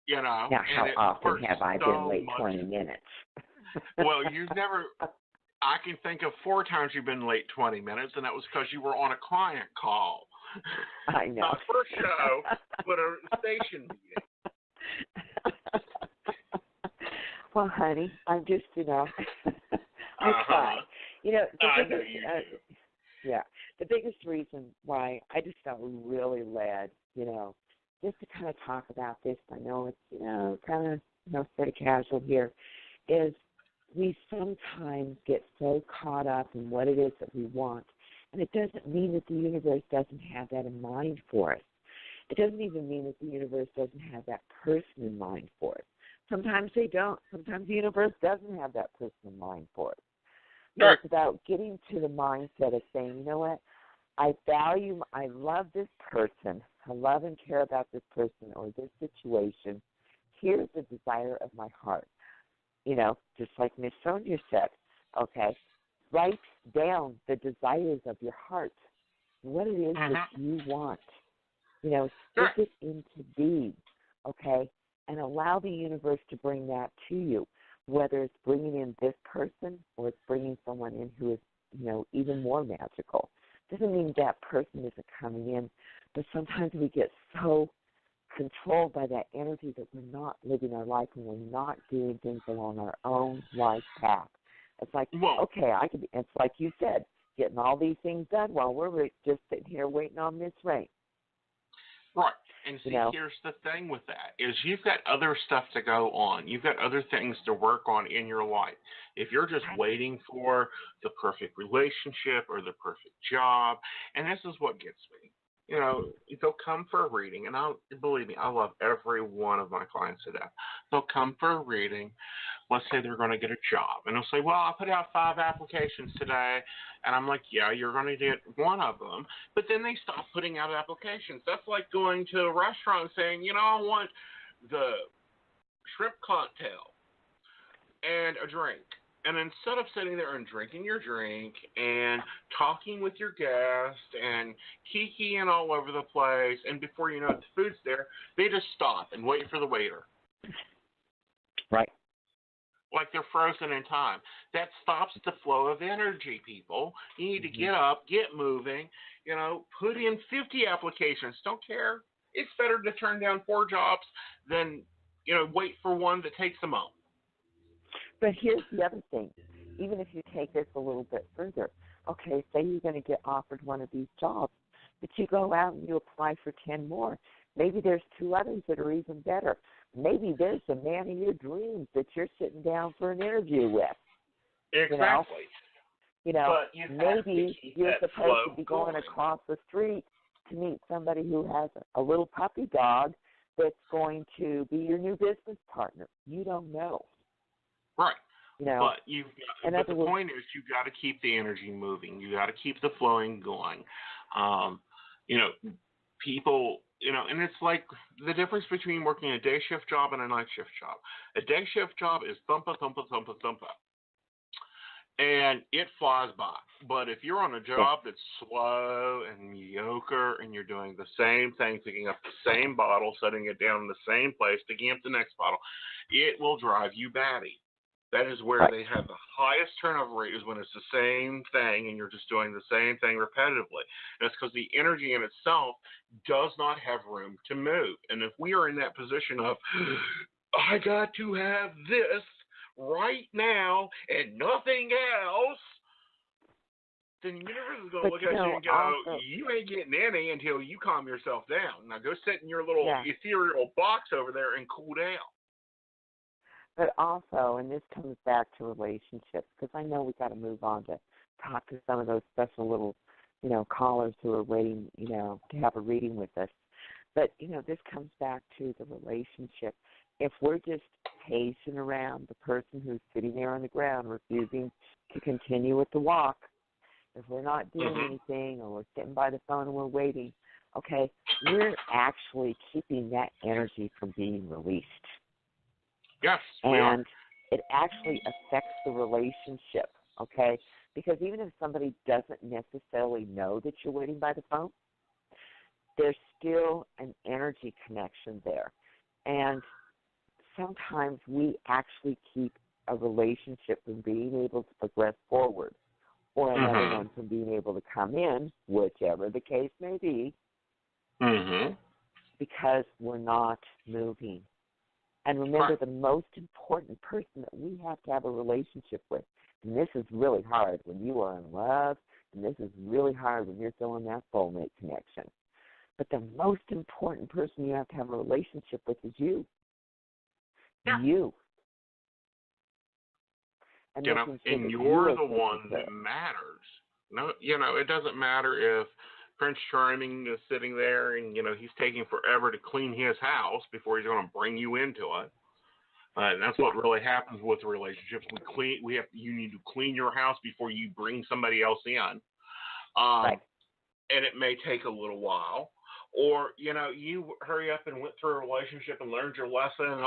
S2: Yeah. Now, how often have I been late 20 minutes?
S1: Well, you've never... I can think of 4 times you've been late 20 minutes, and that was because you were on a client call.
S2: I know.
S1: Not for a show, but a station meeting.
S2: Well, honey, I'm just, I try. The biggest reason why I just felt really led, just to kind of talk about this. I know it's, kind of, sort of casual here, is we sometimes get so caught up in what it is that we want, and it doesn't mean that the universe doesn't have that in mind for us. It doesn't even mean that the universe doesn't have that person in mind for us. Sometimes they don't. Sometimes the universe doesn't have that person in mind for us. So it's about getting to the mindset of saying, you know what, I love this person. I love and care about this person or this situation. Here's the desire of my heart. Just like Miss Sonia said, okay, write down the desires of your heart, what it is that you want. Stick it into being, okay, and allow the universe to bring that to you, whether it's bringing in this person or it's bringing someone in who is, even more magical. Doesn't mean that person isn't coming in, but sometimes we get so controlled by that energy that we're not living our life and we're not doing things along our own life path. It's like, okay, it's like you said, getting all these things done while we're just sitting here waiting on Miss Raine.
S1: Right. And see, here's the thing with that, is you've got other stuff to go on. You've got other things to work on in your life. If you're just waiting for the perfect relationship or the perfect job, and this is what gets me. They'll come for a reading, and believe me, I love every one of my clients to death. They'll come for a reading. Let's say they're going to get a job, and they'll say, well, I put out 5 applications today, and I'm like, yeah, you're going to get one of them, but then they stop putting out applications. That's like going to a restaurant and saying, I want the shrimp cocktail and a drink. And instead of sitting there and drinking your drink and talking with your guest and kikiing all over the place, and before you know it, the food's there, they just stop and wait for the waiter.
S2: Right.
S1: Like they're frozen in time. That stops the flow of energy, people. You need to get up, get moving, put in 50 applications. Don't care. It's better to turn down 4 jobs than, wait for one that takes a month.
S2: But here's the other thing. Even if you take this a little bit further, okay, say you're going to get offered one of these jobs, but you go out and you apply for 10 more. Maybe there's 2 others that are even better. Maybe there's the man of your dreams that you're sitting down for an interview with.
S1: Exactly.
S2: Maybe you're supposed to be going across the street to meet somebody who has a little puppy dog that's going to be your new business partner. You don't know.
S1: Right. But the point is, you've got to keep the energy moving. You got to keep the flowing going. People, and it's like the difference between working a day shift job and a night shift job. A day shift job is thumpa, thumpa, thumpa, thumpa. And it flies by. But if you're on a job that's slow and mediocre and you're doing the same thing, picking up the same bottle, setting it down in the same place, picking up the next bottle, it will drive you batty. That is where they have the highest turnover rate, is when it's the same thing and you're just doing the same thing repetitively. And it's because the energy in itself does not have room to move. And if we are in that position of, I got to have this right now and nothing else, then the universe is going to look at you and go, you ain't getting any until you calm yourself down. Now go sit in your little ethereal box over there and cool down.
S2: But also, and this comes back to relationships, because I know we got to move on to talk to some of those special little, callers who are waiting, to have a reading with us. But, this comes back to the relationship. If we're just pacing around the person who's sitting there on the ground refusing to continue with the walk, if we're not doing anything, or we're sitting by the phone and we're waiting, okay, we're actually keeping that energy from being released.
S1: Yes,
S2: and it actually affects the relationship, okay? Because even if somebody doesn't necessarily know that you're waiting by the phone, there's still an energy connection there. And sometimes we actually keep a relationship from being able to progress forward, or another one from being able to come in, whichever the case may be, because we're not moving. And remember, the most important person that we have to have a relationship with, and this is really hard when you are in love, and this is really hard when you're feeling that soulmate connection. But the most important person you have to have a relationship with is you. Yeah. You. And
S1: and you're the one that matters. No, it doesn't matter if Prince Charming is sitting there and, he's taking forever to clean his house before he's going to bring you into it. And that's what really happens with relationships. You need to clean your house before you bring somebody else in. And it may take a little while. Or, you hurry up and went through a relationship and learned your lesson.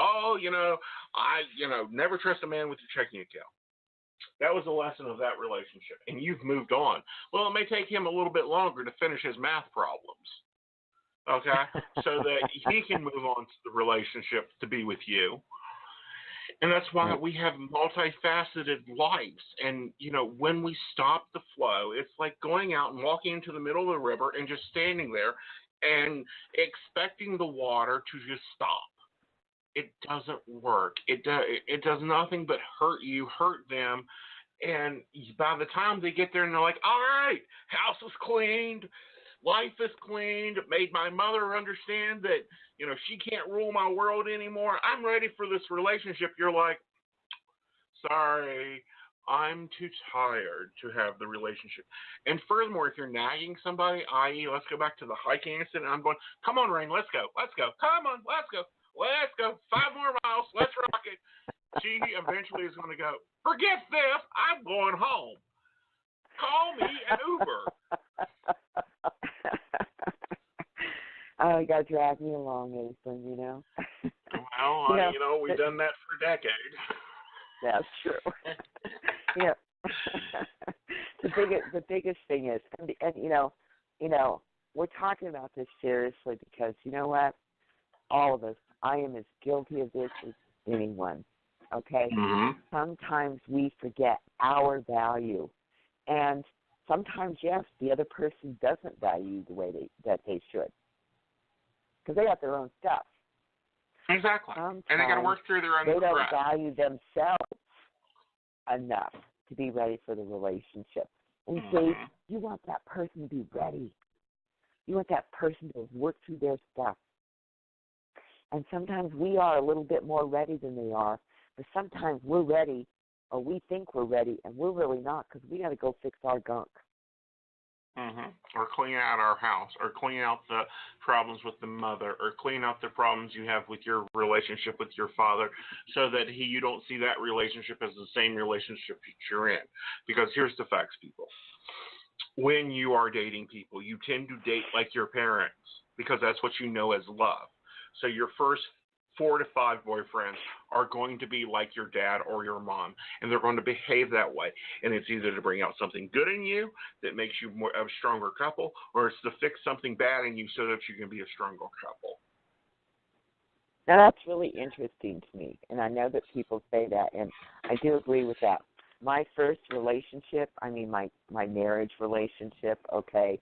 S1: Never trust a man with your checking account. That was the lesson of that relationship, and you've moved on. Well, it may take him a little bit longer to finish his math problems, okay, so that he can move on to the relationship to be with you. And that's why we have multifaceted lives. And, when we stop the flow, it's like going out and walking into the middle of the river and just standing there and expecting the water to just stop. It doesn't work. It does nothing but hurt you, hurt them, and by the time they get there and they're like, all right, house is cleaned, life is cleaned, made my mother understand that, she can't rule my world anymore, I'm ready for this relationship. You're like, sorry, I'm too tired to have the relationship. And furthermore, if you're nagging somebody, i.e., let's go back to the hiking incident, I'm going, come on, Raine, let's go. Come on, let's go. 5 more miles, let's rock it. She eventually is going to go, forget this, I'm going home. Call me an Uber.
S2: Oh, you got to drag me along, Aeson,
S1: Well, we've done that for decades.
S2: That's true. The biggest thing is, and we're talking about this seriously because you know what? All of us, I am as guilty of this as anyone. Okay?
S1: Mm-hmm.
S2: Sometimes we forget our value, and sometimes, yes, the other person doesn't value the way that they should, because they got their own stuff.
S1: Exactly.
S2: Sometimes
S1: and they got to work through their own
S2: They don't
S1: crap.
S2: value themselves enough to be ready for the relationship. And see, you want that person to be ready. You want that person to work through their stuff. And sometimes we are a little bit more ready than they are, but sometimes we're ready, or we think we're ready, and we're really not, because we got to go fix our gunk.
S1: Or clean out our house, or clean out the problems with the mother, or clean out the problems you have with your relationship with your father, so that you don't see that relationship as the same relationship you're in. Because here's the facts, people. When you are dating people, you tend to date like your parents, because that's what you know as love. So your first 4 to 5 boyfriends are going to be like your dad or your mom, and they're going to behave that way. And it's either to bring out something good in you that makes you a stronger couple, or it's to fix something bad in you so that you can be a stronger couple.
S2: Now, that's really interesting to me, and I know that people say that, and I do agree with that. My first relationship, my marriage relationship, okay,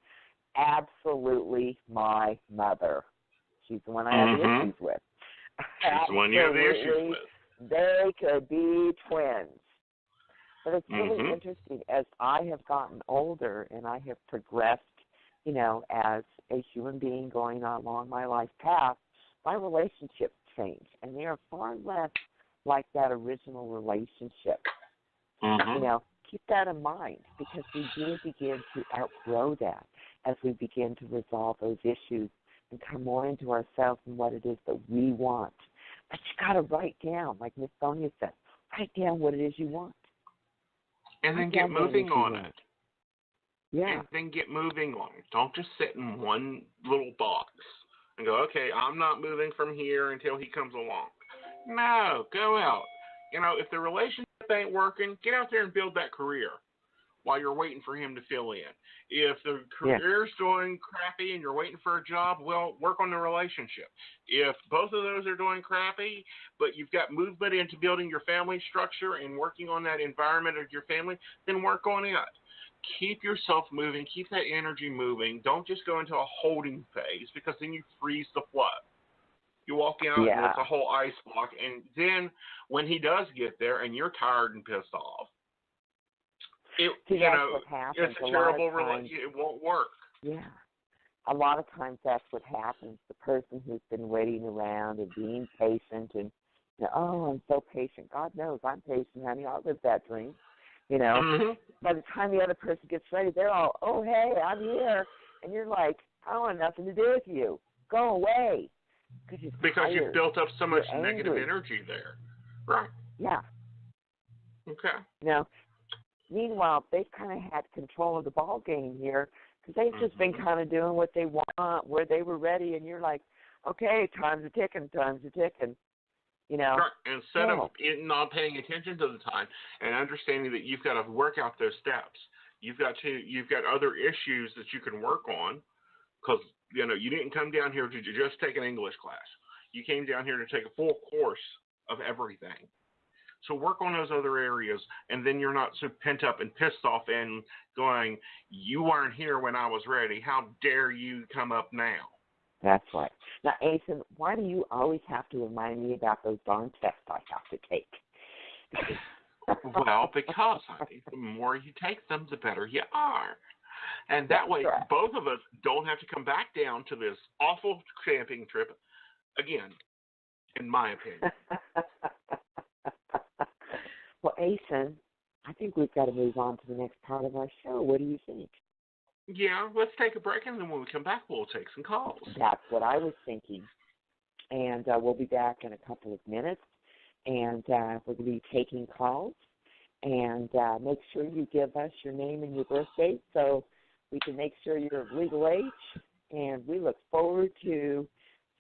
S2: absolutely my mother. She's the one I have the issues with.
S1: She's the one you have the issues with.
S2: They could be twins. But it's really interesting, as I have gotten older and I have progressed, as a human being going along my life path, my relationships change, and they are far less like that original relationship. Keep that in mind, because we do begin to outgrow that as we begin to resolve those issues and come more into ourselves and what it is that we want. But you got to write down, like Miss Sonia said, write down what it is you want.
S1: And then get moving on it.
S2: Yeah.
S1: And then get moving on it. Don't just sit in one little box and go, okay, I'm not moving from here until he comes along. No, go out. If the relationship ain't working, get out there and build that career while you're waiting for him to fill in. If the career's going crappy and you're waiting for a job, well, work on the relationship. If both of those are doing crappy, but you've got movement into building your family structure and working on that environment of your family, then work on it. Keep yourself moving. Keep that energy moving. Don't just go into a holding phase, because then you freeze the flow. You walk out and it's a whole ice block, and then when he does get there and you're tired and pissed off, it's a terrible relationship. It won't work.
S2: Yeah. A lot of times that's what happens. The person who's been waiting around and being patient and, I'm so patient. God knows I'm patient, honey. I'll live that dream. By the time the other person gets ready, they're all, oh, hey, I'm here. And you're like, I want nothing to do with you. Go away.
S1: Because you've built up so much negative energy there. Right.
S2: Yeah.
S1: Okay.
S2: Meanwhile, they've kind of had control of the ball game here, because they've just been kind of doing what they want, where they were ready, and you're like, okay, time's a ticking.
S1: Right. Instead of not paying attention to the time and understanding that you've got to work out those steps, you've got other issues that you can work on, because you didn't come down here to just take an English class. You came down here to take a full course of everything. So work on those other areas, and then you're not so pent up and pissed off and going, you weren't here when I was ready. How dare you come up now?
S2: That's right. Now, Aeson, why do you always have to remind me about those darn tests I have to take?
S1: Well, because, honey, the more you take them, the better you are. And that way,
S2: right.
S1: both of us don't have to come back down to this awful camping trip again, in my opinion.
S2: Well, Aeson, I think we've got to move on to the next part of our show. What do you think?
S1: Yeah, let's take a break, and then when we come back, we'll take some calls.
S2: That's what I was thinking. And we'll be back in a couple of minutes, and we're going to be taking calls. And make sure you give us your name and your birth date so we can make sure you're of legal age. And we look forward to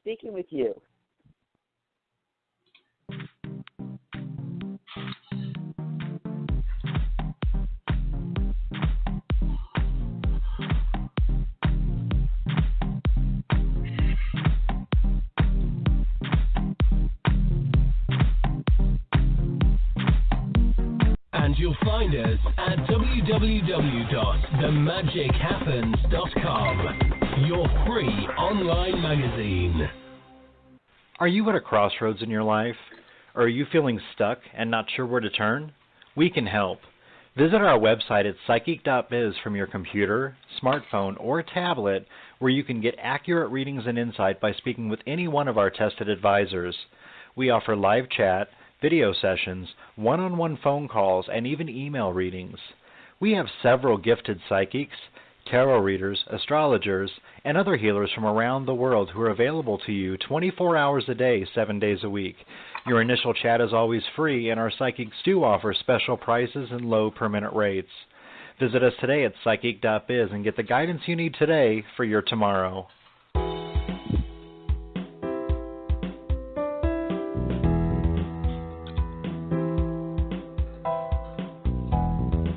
S2: speaking with you.
S3: And you'll find us at www.themagichappens.com, your free online magazine.
S4: Are you at a crossroads in your life? Or are you feeling stuck and not sure where to turn? We can help. Visit our website at psychic.biz from your computer, smartphone, or tablet, where you can get accurate readings and insight by speaking with any one of our tested advisors. We offer live chat, video sessions, one-on-one phone calls, and even email readings. We have several gifted psychics, tarot readers, astrologers, and other healers from around the world who are available to you 24 hours a day, 7 days a week. Your initial chat is always free, and our psychics do offer special prices and low per-minute rates. Visit us today at psychic.biz and get the guidance you need today for your tomorrow.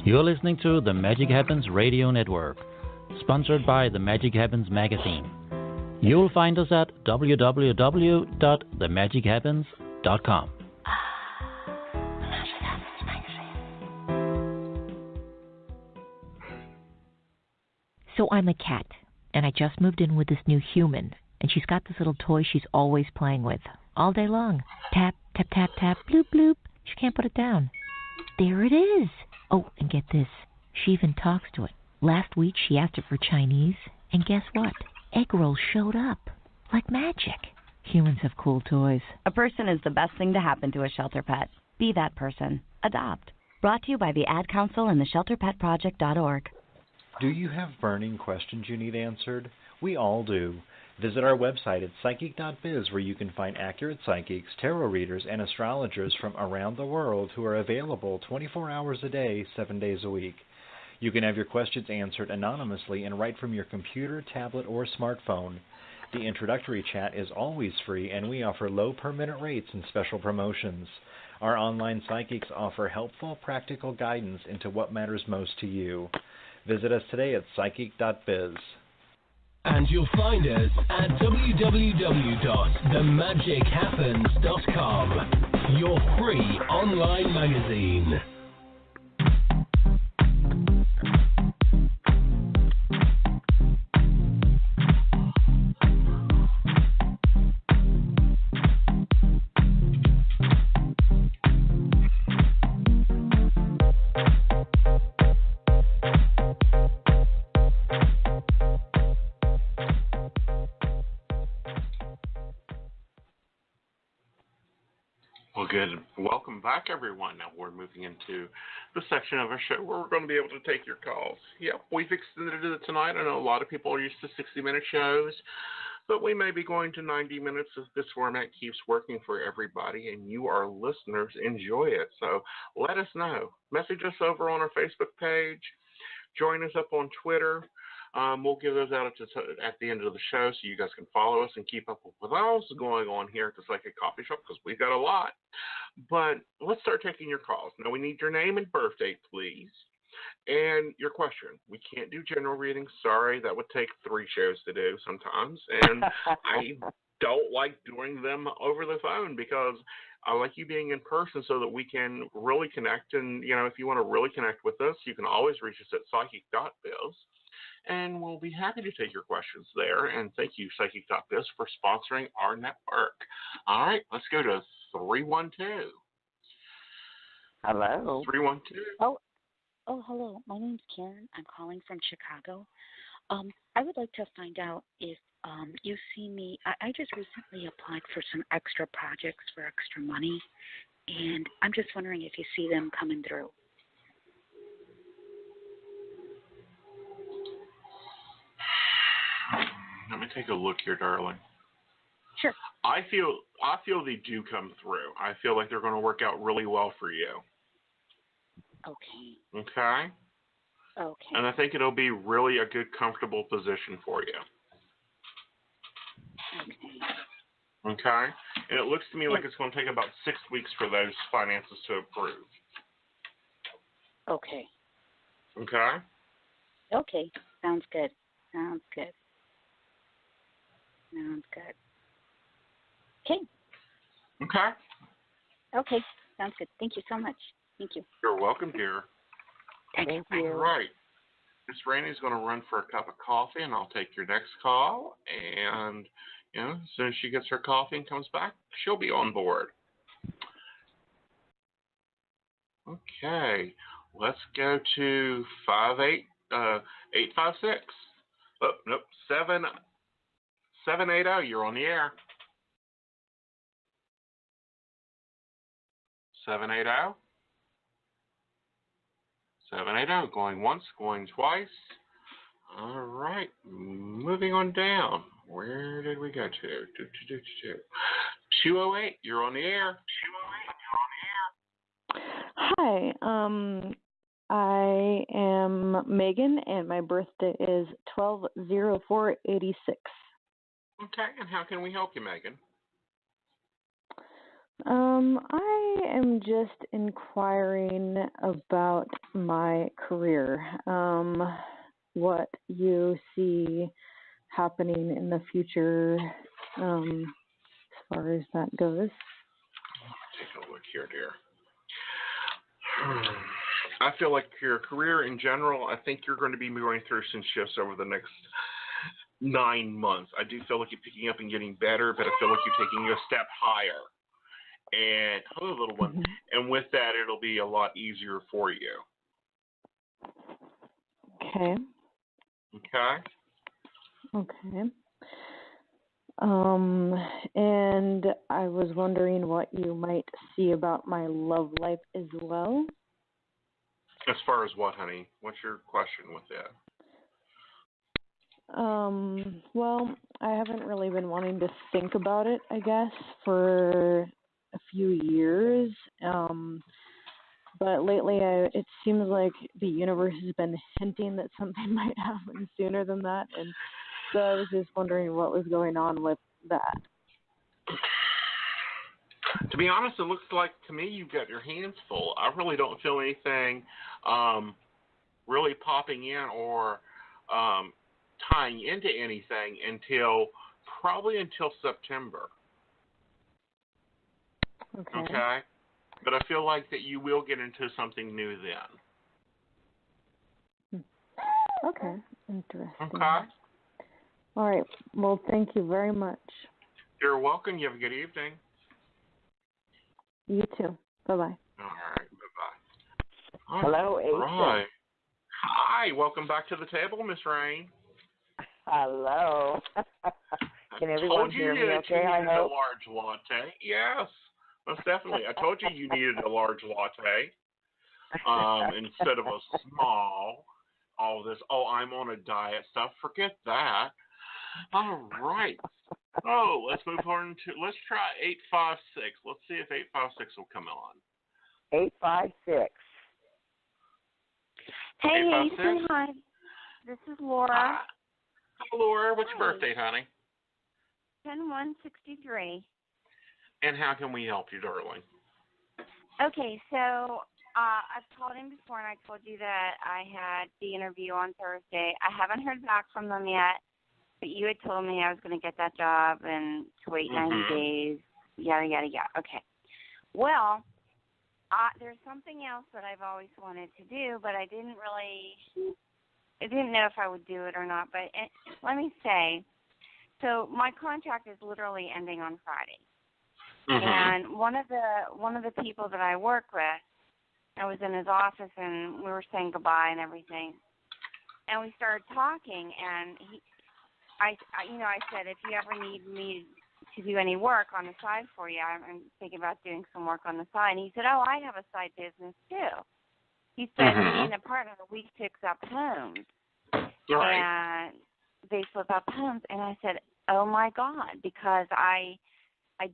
S5: You're listening to the Magic Happens Radio Network, sponsored by the Magic Happens magazine. You'll find us at www.themagichappens.com.
S6: So I'm a cat, and I just moved in with this new human, and she's got this little toy she's always playing with, all day long. Tap, tap, tap, tap, bloop, bloop. She can't put it down. There it is. Oh, and get this. She even talks to it. Last week she asked it for Chinese, and guess what? Egg rolls showed up. Like magic. Humans have cool toys.
S7: A person is the best thing to happen to a shelter pet. Be that person. Adopt. Brought to you by the Ad Council and the ShelterPetProject.org.
S4: Do you have burning questions you need answered? We all do. Visit our website at psychic.biz, where you can find accurate psychics, tarot readers, and astrologers from around the world who are available 24 hours a day, 7 days a week. You can have your questions answered anonymously and right from your computer, tablet, or smartphone. The introductory chat is always free, and we offer low per-minute rates and special promotions. Our online psychics offer helpful, practical guidance into what matters most to you. Visit us today at psychic.biz.
S3: And you'll find us at www.themagichappens.com, your free online magazine.
S1: Well, good. Welcome back, everyone. Now we're moving into the section of our show where we're going to be able to take your calls. Yep, we've extended it tonight. I know a lot of people are used to 60-minute shows, but we may be going to 90 minutes if this format keeps working for everybody, and you, our listeners, enjoy it. So let us know. Message us over on our Facebook page. Join us up on Twitter. We'll give those out at the end of the show so you guys can follow us and keep up with what else is going on here at the Psychic Coffee Shop, because we've got a lot. But let's start taking your calls. Now, we need your name and birth date, please, and your question. We can't do general readings. Sorry, that would take 3 shows to do sometimes, and I don't like doing them over the phone because I like you being in person so that we can really connect. And, if you want to really connect with us, you can always reach us at psychic.biz. and we'll be happy to take your questions there. And thank you, Psychic.biz, for sponsoring our network. All right, let's go to 312.
S2: Hello.
S1: 312.
S8: Oh, hello. My name's Karen. I'm calling from Chicago. I would like to find out if you see me. I just recently applied for some extra projects for extra money, and I'm just wondering if you see them coming through.
S1: Let me take a look here, darling.
S8: Sure.
S1: I feel they do come through. I feel like they're going to work out really well for you.
S8: Okay.
S1: Okay?
S8: Okay.
S1: And I think it'll be really a good, comfortable position for you.
S8: Okay.
S1: Okay? And it looks to me like it's going to take about 6 weeks for those finances to approve.
S8: Okay.
S1: Okay?
S8: Okay. Sounds good. Sounds good. Sounds good. Okay.
S1: Okay.
S8: Okay. Sounds good. Thank you so much. Thank you.
S1: You're welcome, dear.
S2: Thank you.
S1: All right. Miss Raine is going to run for a cup of coffee, and I'll take your next call. And, as soon as she gets her coffee and comes back, she'll be on board. Okay. Let's go to 856. Oh, nope. 780. You're on the air. 780. 780. Going once, going twice. All right. Moving on down. Where did we go to? 208. You're on the air.
S9: Hi. I am Megan, and my birthday is 12/04/86.
S1: Okay. And how can we help you, Megan?
S9: I am just inquiring about my career. What you see happening in the future, as far as that goes.
S1: Take a look here, dear. I feel like your career in general, I think you're going to be going through some shifts over the next 9 months. I do feel like you're picking up and getting better, but I feel like you're taking a step higher. And hello, little one. And with that, it'll be a lot easier for you.
S9: Okay.
S1: Okay.
S9: Okay. And I was wondering what you might see about my love life as well.
S1: As far as what, honey? What's your question with that?
S9: Well, I haven't really been wanting to think about it, I guess, for a few years. But lately, it seems like the universe has been hinting that something might happen sooner than that, and so I was just wondering what was going on with that.
S1: To be honest, it looks like to me you've got your hands full. I really don't feel anything really popping in or tying into anything probably until September. Okay. But I feel like that you will get into something new then.
S9: Okay. Interesting.
S1: Okay.
S9: All right. Well, thank you very much.
S1: You're welcome. You have a good evening.
S9: You too. Bye-bye.
S1: All right. Bye-bye.
S2: Hello, Aeson.
S1: Right. Hi. Welcome back to the table, Miss Raine.
S2: Hello. Can everyone hear me okay, I hope?
S1: A large latte. Yes, most definitely. I told you needed a large latte instead of a small. All this, I'm on a diet stuff. Forget that. All right. Oh, let's move on let's try 856. Let's see if 856 will come on.
S2: 856.
S10: Hey, Aeson. Hi. This is Laura.
S1: Hi, Laura. What's your birthday, honey?
S10: 10/1/63.
S1: And how can we help you, darling?
S10: Okay, so I've called in before, and I told you that I had the interview on Thursday. I haven't heard back from them yet, but you had told me I was going to get that job and to wait 90 days, yada, yada, yada. Okay. Well, there's something else that I've always wanted to do, but I didn't really didn't know if I would do it or not. But let me say, so my contract is literally ending on Friday. And one of the people that I work with, I was in his office and we were saying goodbye and everything, and we started talking. And I said, if you ever need me to do any work on the side for you, I'm thinking about doing some work on the side. And he said, oh, I have a side business too. He said, me and a partner, we fix up homes, and they flip up homes. And I said, oh my God, because I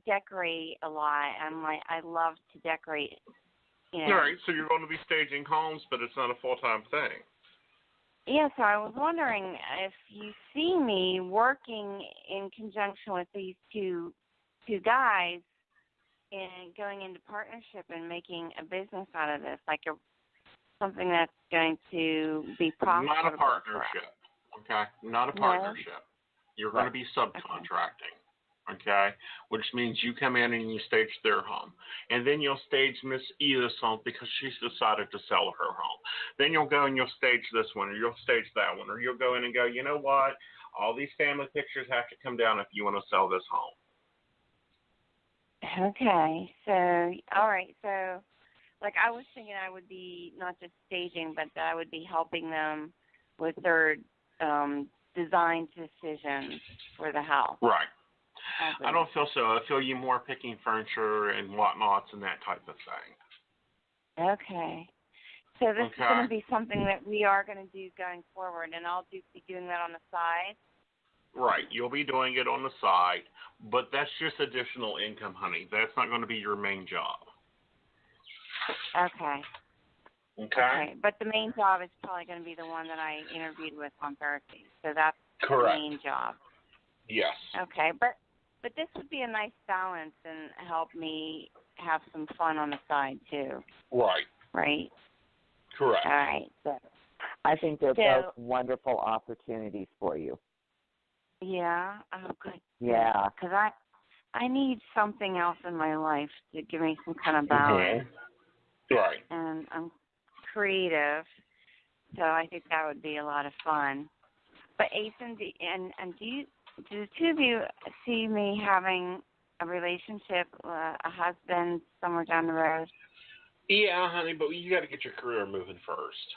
S10: decorate a lot. I love to decorate. You know.
S1: Right, so you're going to be staging homes, but it's not a full-time thing.
S10: Yeah, so I was wondering if you see me working in conjunction with these two guys and going into partnership and making a business out of this, like something that's going to be profitable.
S1: Not a partnership, okay? Not a partnership. You're going to be subcontracting. Okay, which means you come in and you stage their home, and then you'll stage Miss Edith's home because she's decided to sell her home. Then you'll go and you'll stage this one, or you'll stage that one, or you'll go in and go, you know what? All these family pictures have to come down if you want to sell this home.
S10: Okay, so all right, so like I was thinking, I would be not just staging, but that I would be helping them with their design decisions for the house.
S1: Right. I don't feel so. I feel you more picking furniture and whatnots and that type of thing.
S10: Okay. So this is going to be something that we are going to do going forward, and I'll be doing that on the side?
S1: Right. You'll be doing it on the side, but that's just additional income, honey. That's not going to be your main job.
S10: Okay.
S1: Okay.
S10: But the main job is probably going to be the one that I interviewed with on Thursday. So that's
S1: correct.
S10: The main job.
S1: Yes.
S10: Okay, but this would be a nice balance and help me have some fun on the side too.
S1: Right.
S10: Right.
S1: Correct.
S10: All right. So,
S2: I think they're both wonderful opportunities for you.
S10: Yeah. Oh, good.
S2: Yeah.
S10: Because I need something else in my life to give me some kind of balance.
S1: Right.
S10: And I'm creative, so I think that would be a lot of fun. But Aeson, do the two of you see me having a relationship, a husband somewhere down the road?
S1: Yeah, honey, but you got to get your career moving first.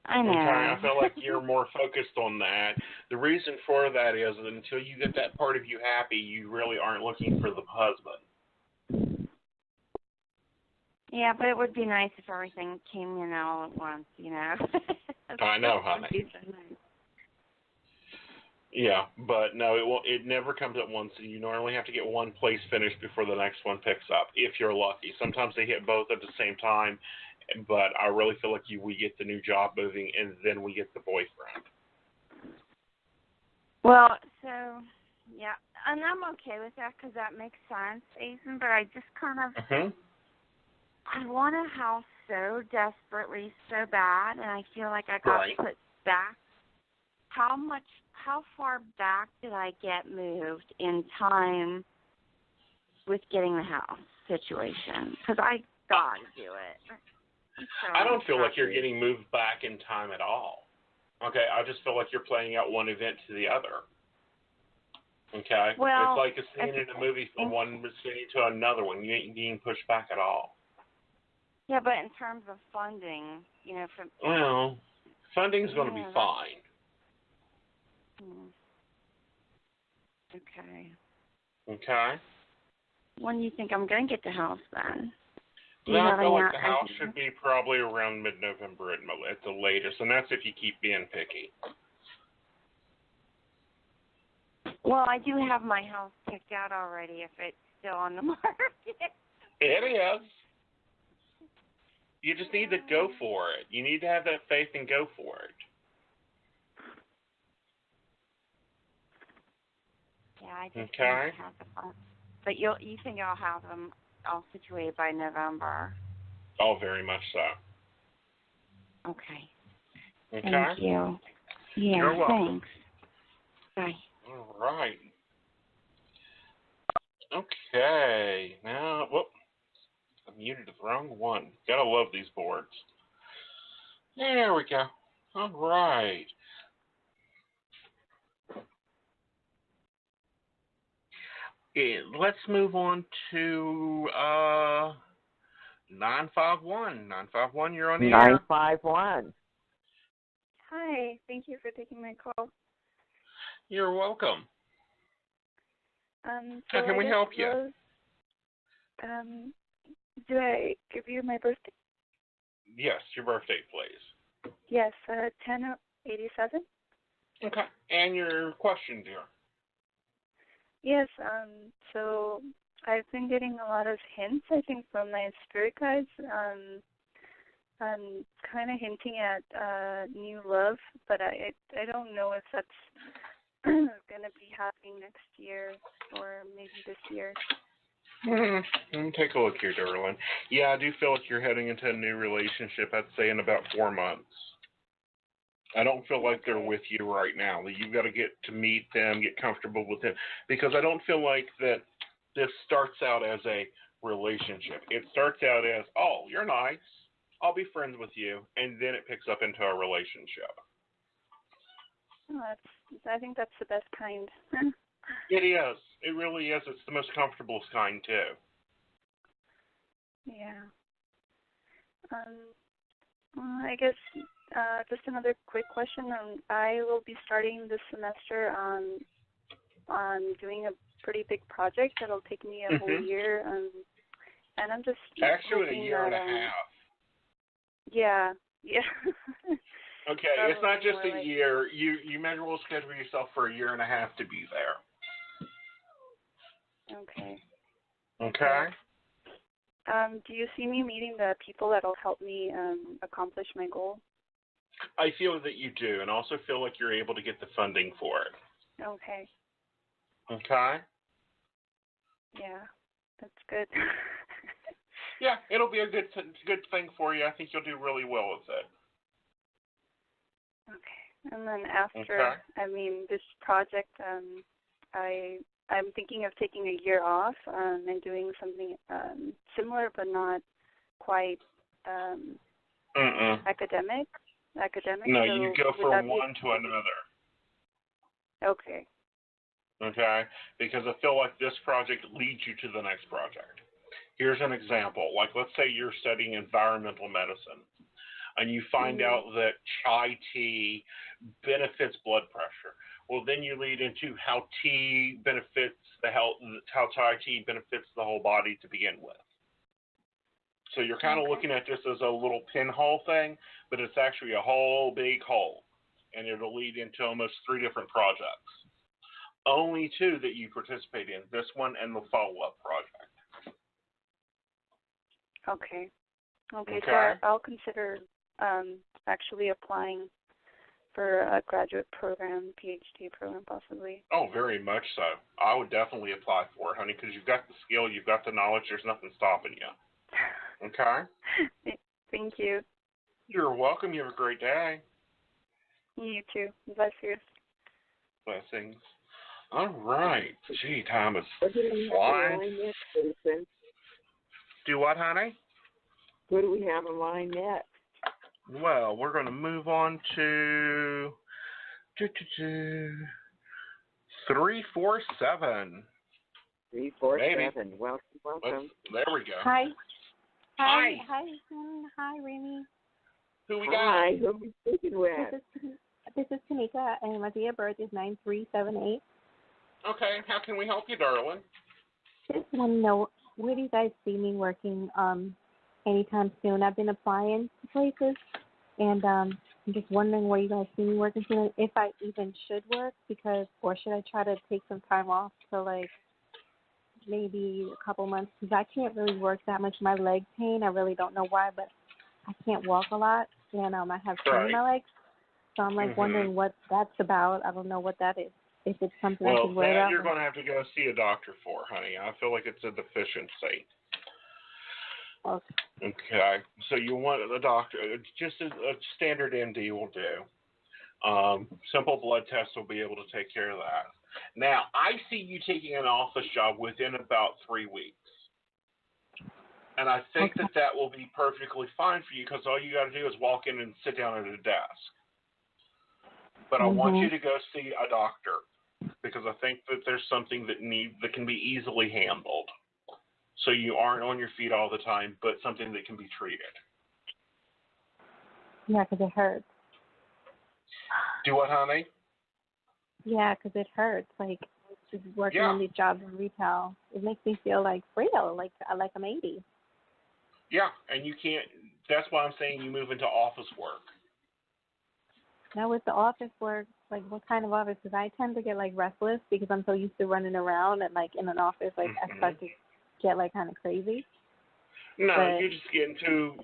S10: I know.
S1: Okay, I feel like you're more focused on that. The reason for that is that until you get that part of you happy, you really aren't looking for the husband.
S10: Yeah, but it would be nice if everything came in all at once, you know.
S1: I know, honey. Yeah, but no, it won't. It never comes at once. You normally have to get one place finished before the next one picks up, if you're lucky. Sometimes they hit both at the same time, but I really feel like we get the new job moving, and then we get the boyfriend.
S10: Well, so, yeah, and I'm okay with that because that makes sense, Aeson, but I just kind of, I want a house so desperately, so bad, and I feel like I got put back. How far back did I get moved in time with getting the house situation? Because I got to do it.
S1: I don't feel like you're getting moved back in time at all. Okay, I just feel like you're playing out one event to the other. Okay?
S10: Well,
S1: it's like a scene in a movie from one scene to another one. You ain't being pushed back at all.
S10: Yeah, but in terms of funding, you know,
S1: well, funding's going to be fine.
S10: Okay.
S1: Okay.
S10: When do you think I'm going to get the house then?
S1: I feel like the house should be probably around mid-November at the latest, and that's if you keep being picky.
S10: Well, I do have my house picked out already if it's still on the market.
S1: It is. You just need to go for it. You need to have that faith and go for it.
S10: Yeah, I just have the fun. But you think I'll have them all situated by November?
S1: Oh, very much so.
S10: Okay.
S1: Okay.
S10: Thank you. Yeah,
S1: you're welcome.
S10: Thanks. Bye.
S1: All right. Okay. Now, whoop. I muted the wrong one. Gotta love these boards. There we go. All right. Let's move on to 951. 951, you're on the air.
S2: 951.
S11: Hi, thank you for taking my call.
S1: You're welcome.
S11: So
S1: How can we help you?
S11: Rose, do I give you my birthday?
S1: Yes, your birthday, please.
S11: Yes, 10/87.
S1: Okay. And your question, dear?
S11: Yes, so I've been getting a lot of hints, I think, from my spirit guides. I'm kind of hinting at new love, but I don't know if that's going to be happening next year or maybe this year.
S1: Let me take a look here, darling. Yeah, I do feel like you're heading into a new relationship, I'd say, in about 4 months. I don't feel like they're with you right now. You've got to get to meet them, get comfortable with them, because I don't feel like that this starts out as a relationship. It starts out as, oh, you're nice, I'll be friends with you, and then it picks up into a relationship.
S11: Oh, I think that's the best kind.
S1: It is. It really is. It's the most comfortable kind, too.
S11: Yeah. I guess just another quick question. I will be starting this semester on doing a pretty big project that'll take me a whole year, and I'm just
S1: actually a year and a half.
S11: Yeah.
S1: Okay, it's not just a year. You may as well schedule yourself for a year and a half to be there.
S11: Okay.
S1: Okay.
S11: Do you see me meeting the people that'll help me accomplish my goal?
S1: I feel that you do, and also feel like you're able to get the funding for it.
S11: Okay.
S1: Okay?
S11: Yeah, that's good.
S1: Yeah, it'll be a good thing for you. I think you'll do really well with it.
S11: Okay. And then after, I mean, this project, I'm thinking of taking a year off and doing something similar, but not quite academic.
S1: No,
S11: so
S1: you go from one to another.
S11: Okay.
S1: Okay? Because I feel like this project leads you to the next project. Here's an example. Like, let's say you're studying environmental medicine, and you find out that chai tea benefits blood pressure. Well, then you lead into how tea benefits the health, how chai tea benefits the whole body to begin with. So you're kind of looking at this as a little pinhole thing, but it's actually a whole big hole, and it'll lead into almost 3 different projects. Only 2 that you participate in, this one and the follow-up project.
S11: Okay, so I'll consider actually applying for a graduate program, PhD program, possibly.
S1: Oh, very much so. I would definitely apply for it, honey, because you've got the skill, you've got the knowledge, there's nothing stopping you. Okay?
S11: Thank you.
S1: You're welcome. You have a great day.
S11: You too. Bless you.
S1: Blessings. All right. Gee, time is flying. Do what, honey?
S2: What do we have in line next?
S1: Well, we're going to move on to 347.
S2: 347. Welcome.
S1: There we go.
S12: Hi.
S1: Hi.
S12: Hi, Raine.
S1: Who we got?
S2: Hi. Who are we speaking with?
S12: This is Tanika, and my date of birth is 9378.
S1: Okay. How can we help you, darling?
S12: Just want to know, where do you guys see me working anytime soon? I've been applying to places, and I'm just wondering where you guys see me working soon, if I even should work, or should I try to take some time off to, like, maybe a couple months, because I can't really work that much. My leg pain, I really don't know why, but I can't walk a lot, and I have pain in my legs. So I'm like wondering what that's about. I don't know what that is. If it's something I should worry about.
S1: Well, you're going to have to go see a doctor for, honey. I feel like it's a deficiency. Okay. So you want a doctor, just a standard MD will do. Simple blood tests will be able to take care of that. Now, I see you taking an office job within about 3 weeks. And I think that will be perfectly fine for you because all you got to do is walk in and sit down at a desk. But I want you to go see a doctor because I think that there's something that can be easily handled. So you aren't on your feet all the time, but something that can be treated.
S12: Yeah, because it hurts.
S1: Do what, honey?
S12: Yeah, because it hurts. Like, just working on these jobs in retail, it makes me feel like frail, like I'm 80.
S1: Yeah, and you can't. That's why I'm saying you move into office work.
S12: Now with the office work, like what kind of office? Because I tend to get like restless because I'm so used to running around and like in an office, like I start to get like kind of crazy.
S1: No, you just get into,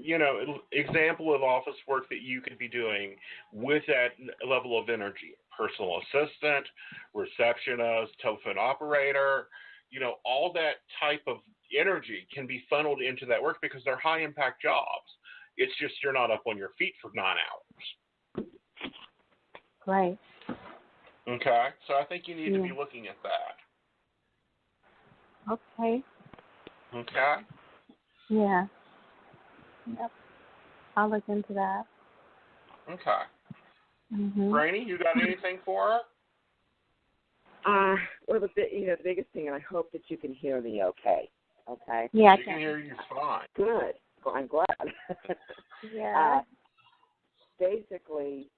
S1: example of office work that you could be doing with that level of energy. Personal assistant, receptionist, telephone operator, all that type of energy can be funneled into that work because they're high-impact jobs. It's just you're not up on your feet for 9 hours.
S12: Right.
S1: Okay, so I think you need to be looking at that.
S12: Okay.
S1: Okay.
S12: Yeah. Yep. I'll look into that.
S1: Okay. Raine, you got anything for her?
S2: Well, the biggest thing, and I hope that you can hear me okay. Okay?
S12: Yeah, I
S1: can hear you fine.
S2: Good. Well, I'm glad.
S12: Yeah.
S2: Basically,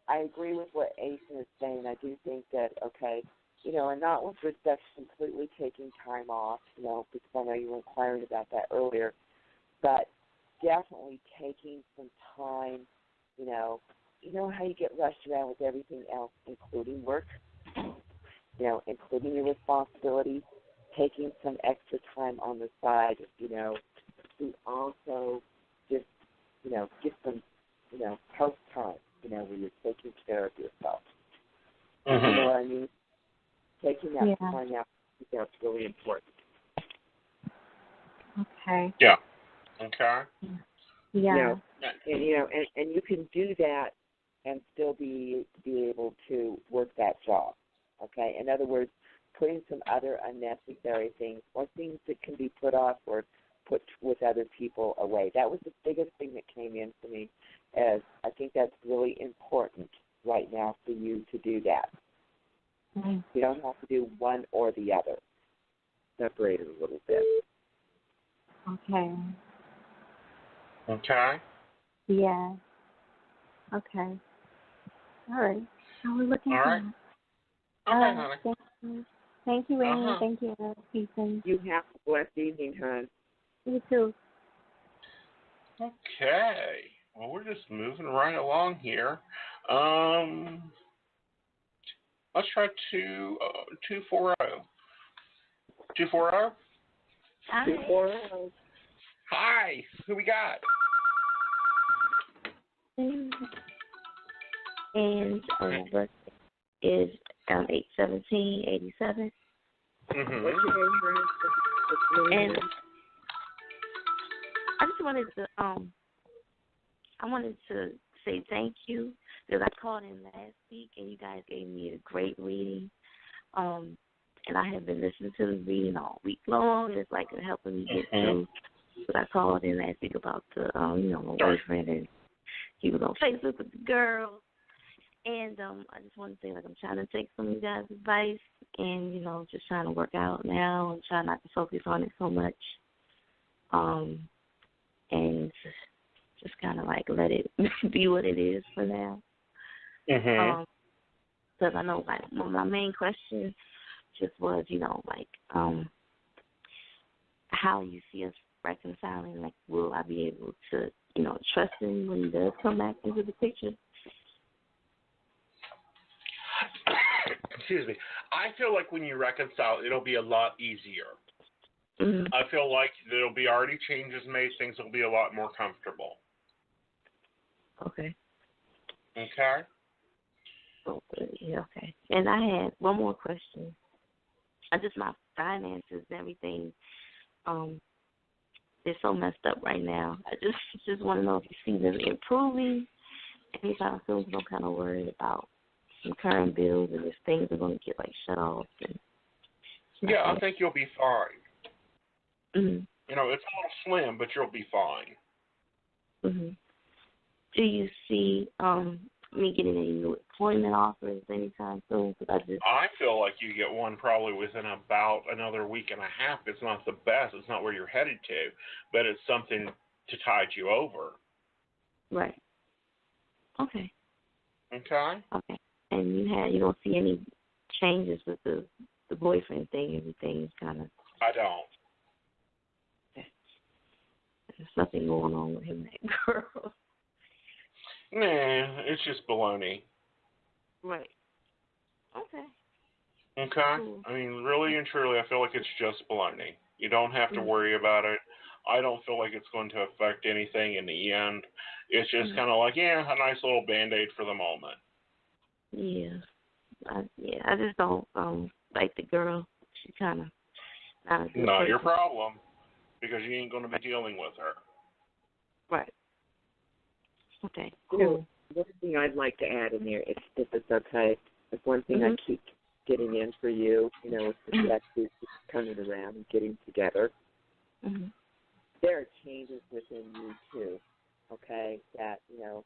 S2: I agree with what Aeson is saying. I do think that, and not with respect to completely taking time off, because I know you were inquiring about that earlier, but definitely taking some time, how you get rushed around with everything else, including work, including your responsibilities, taking some extra time on the side, to also just, get some, health time, where you're taking care of yourself. You know what I mean? Taking that time out, that's really important.
S12: Okay.
S1: Yeah. Okay.
S12: Yeah.
S2: And you can do that and still be able to work that job. Okay. In other words, putting some other unnecessary things or things that can be put off or put with other people away. That was the biggest thing that came in for me, as I think that's really important right now for you to do that. You don't have to do one or the other. Separate it a little bit.
S12: Okay.
S1: Okay.
S12: Yeah. Okay. All right. I will look into
S1: that.
S12: All right.
S1: Okay, honey.
S12: Thank you, Raine. Thank you, Aeson.
S2: You have a blessed evening, hon.
S12: You too.
S1: Okay. Well, we're just moving right along here. Let's try 240. 240?
S10: Hi.
S2: 240.
S1: Hi. Who we got?
S13: And birthday is 8/17/87.
S2: What's your name, hon?
S13: And I just wanted to say thank you because I called in last week and you guys gave me a great reading. And I have been listening to the reading all week long. It's like helping me get through. But I called in last week about the, my boyfriend, and he was on Facebook with the girls. And I just want to say, I'm trying to take some of you guys' advice and, just trying to work out now and try not to focus on it so much. And just kind of let it be what it is for now. Because I know, one of my main questions just was, how you see us reconciling. Will I be able to, trust him when he does come back into the picture?
S1: Excuse me. I feel like when you reconcile, it'll be a lot easier. I feel like there'll be already changes made. Things will be a lot more comfortable.
S13: Okay.
S1: Okay.
S13: Yeah, okay. And I had one more question. Just my finances and everything. They're so messed up right now. I just want to know if you see them improving anytime soon. I'm kind of worried about some current bills and if things are going to get shut off. And
S1: I think you'll be fine. You know, it's a little slim, but you'll be fine.
S13: Mhm. Do you see me getting any new employment offers anytime soon? Because
S1: I feel like you get one probably within about another week and a half. It's not the best. It's not where you're headed to, but it's something to tide you over.
S13: Right. Okay.
S1: Okay.
S13: Okay. And you don't see any changes with the boyfriend thing? Everything's kind of.
S1: I don't.
S13: There's nothing going on with him and that girl.
S1: Nah, it's just baloney.
S13: Right. Okay.
S1: Okay?
S13: Cool.
S1: I mean, really and truly, I feel like it's just baloney. You don't have to worry about it. I don't feel like it's going to affect anything in the end. It's just kind of like, yeah, a nice little Band-Aid for the moment.
S13: Yeah. I just don't like the girl. She kind of not a good
S1: Not
S13: person.
S1: your problem, because you ain't going to be dealing with her.
S13: Right. Okay,
S2: cool. One thing I'd like to add in there, if it's okay, is one thing I keep getting in for you, with the sexes coming around and getting together.
S13: Mm-hmm.
S2: There are changes within you, too, okay, that,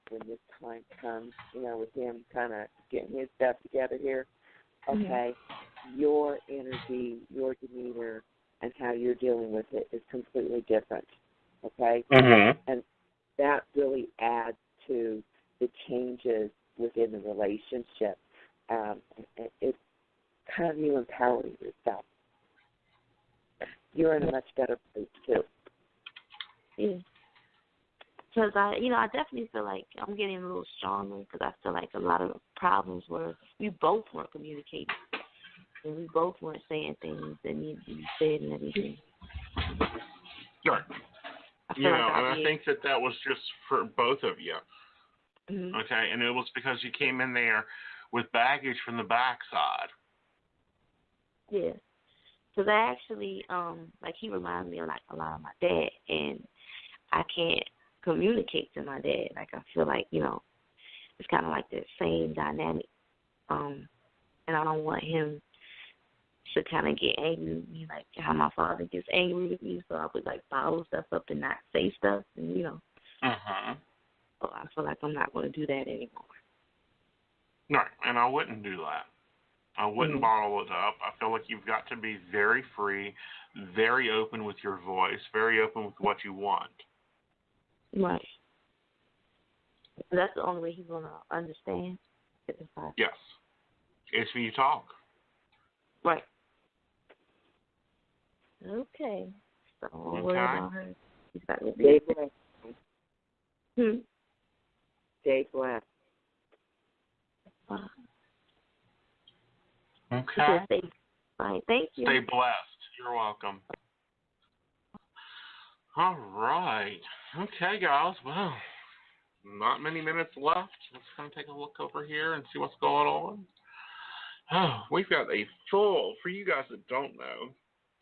S2: when this time comes, with him kind of getting his stuff together here, okay, your energy, your demeanor, and how you're dealing with it is completely different, okay? And that really adds to the changes within the relationship. It's kind of you empowering yourself. You're in a much better place, too.
S13: Yeah. Because I definitely feel like I'm getting a little stronger because I feel like a lot of the problems were we both weren't communicating. And we both weren't saying things that needed to be said and everything.
S1: Sure. I think that was just for both of you.
S13: Mm-hmm.
S1: Okay, and it was because you came in there with baggage from the backside.
S13: Yeah. Because I actually, he reminds me of, a lot of my dad, and I can't communicate to my dad. Like, I feel like, it's kind of like the same dynamic. And I don't want him to kind of get angry with me, like how my father gets angry with me, so I would, bottle stuff up and not say stuff, and, So I feel like I'm not going to do that anymore.
S1: No, and I wouldn't do that. I wouldn't bottle it up. I feel like you've got to be very free, very open with your voice, very open with what you want.
S13: Right. That's the only way he's going to understand.
S1: Yes. It's when you talk.
S13: Right. Okay. So don't worry about her. She's got to be.
S2: Stay blessed. Stay blessed.
S1: Okay.
S13: Fine. Thank you.
S1: Stay blessed. You're welcome. All right. Okay, guys. Well, not many minutes left. Let's kind of take a look over here and see what's going on. Oh, we've got a full, for you guys that don't know,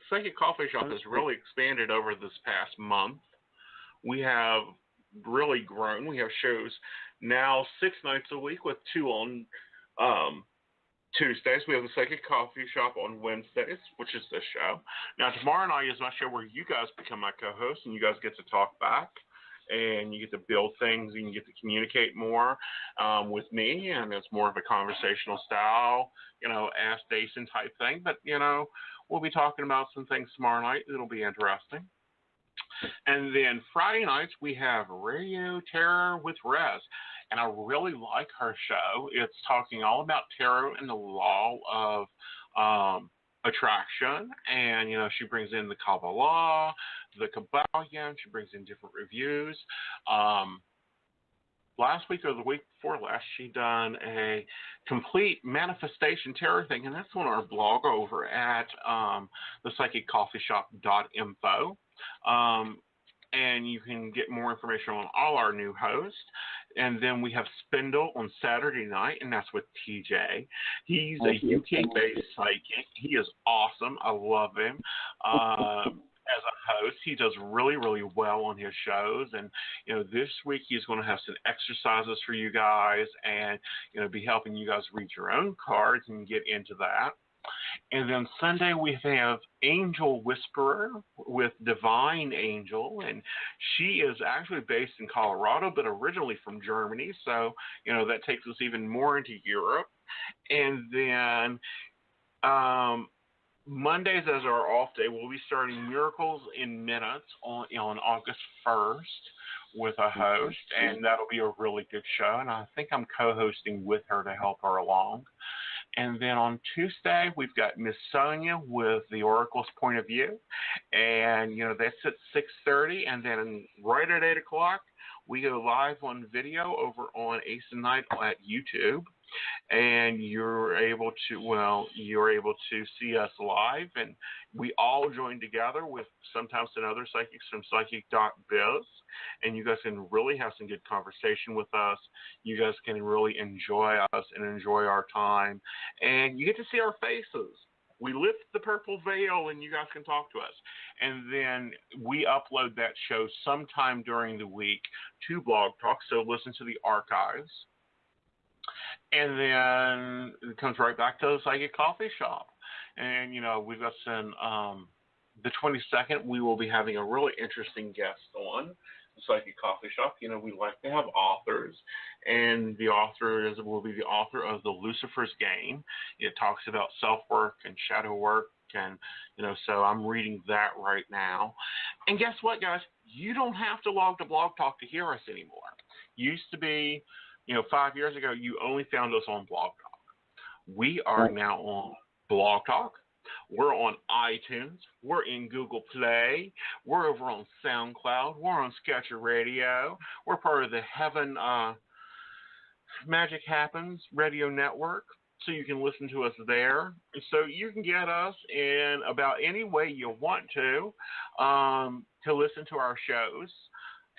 S1: Psychic Coffee Shop has really expanded over this past month. We have really grown. We have shows now 6 nights a week with 2 on Tuesdays. We have the Psychic Coffee Shop on Wednesdays, which is this show. Now, tomorrow night is my show where you guys become my co-hosts and you guys get to talk back and you get to build things and you get to communicate more with me, and it's more of a conversational style, ask Aeson type thing. But, we'll be talking about some things tomorrow night. It'll be interesting. And then Friday nights, we have Radio Tarot with Rez. And I really like her show. It's talking all about tarot and the law of attraction. And, she brings in the Kabbalah, the Kabbalion. She brings in different reviews. Last week or the week before last, she done a complete manifestation tarot thing. And that's on our blog over at thepsychiccoffeeshop.info. And you can get more information on all our new hosts. And then we have Spindle on Saturday night, and that's with TJ. He's a UK-based psychic. He is awesome. I love him. As a host, he does really, really well on his shows. And, this week he's going to have some exercises for you guys and, be helping you guys read your own cards and get into that. And then Sunday we have Angel Whisperer with Divine Angel, and she is actually based in Colorado, but originally from Germany. So, that takes us even more into Europe. And then Mondays as our off day, we'll be starting Miracles in Minutes on August 1st with a host, and that'll be a really good show. And I think I'm co-hosting with her to help her along. And then on Tuesday, we've got Miss Sonia with the Oracle's Point of View. And, that's at 6:30. And then right at 8 o'clock, we go live on video over on Aeson Knight at YouTube. And you're able to see us live. And we all join together with sometimes another psychics from psychic.biz. And you guys can really have some good conversation with us. You guys can really enjoy us and enjoy our time. And you get to see our faces. We lift the purple veil and you guys can talk to us. And then we upload that show sometime during the week to Blog Talk. So listen to the archives. And then it comes right back to the Psychic Coffee Shop. And, we've got some, the 22nd, we will be having a really interesting guest on the Psychic Coffee Shop. We like to have authors, and the author will be the author of The Lucifer's Game. It talks about self-work and shadow work, and, so I'm reading that right now. And guess what, guys? You don't have to log to Blog Talk to hear us anymore. Used to be, 5 years ago, you only found us on Blog Talk. We are now on Blog Talk. We're on iTunes. We're in Google Play. We're over on SoundCloud. We're on Sketcher Radio. We're part of the Heaven Magic Happens Radio Network, so you can listen to us there. So you can get us in about any way you want to listen to our shows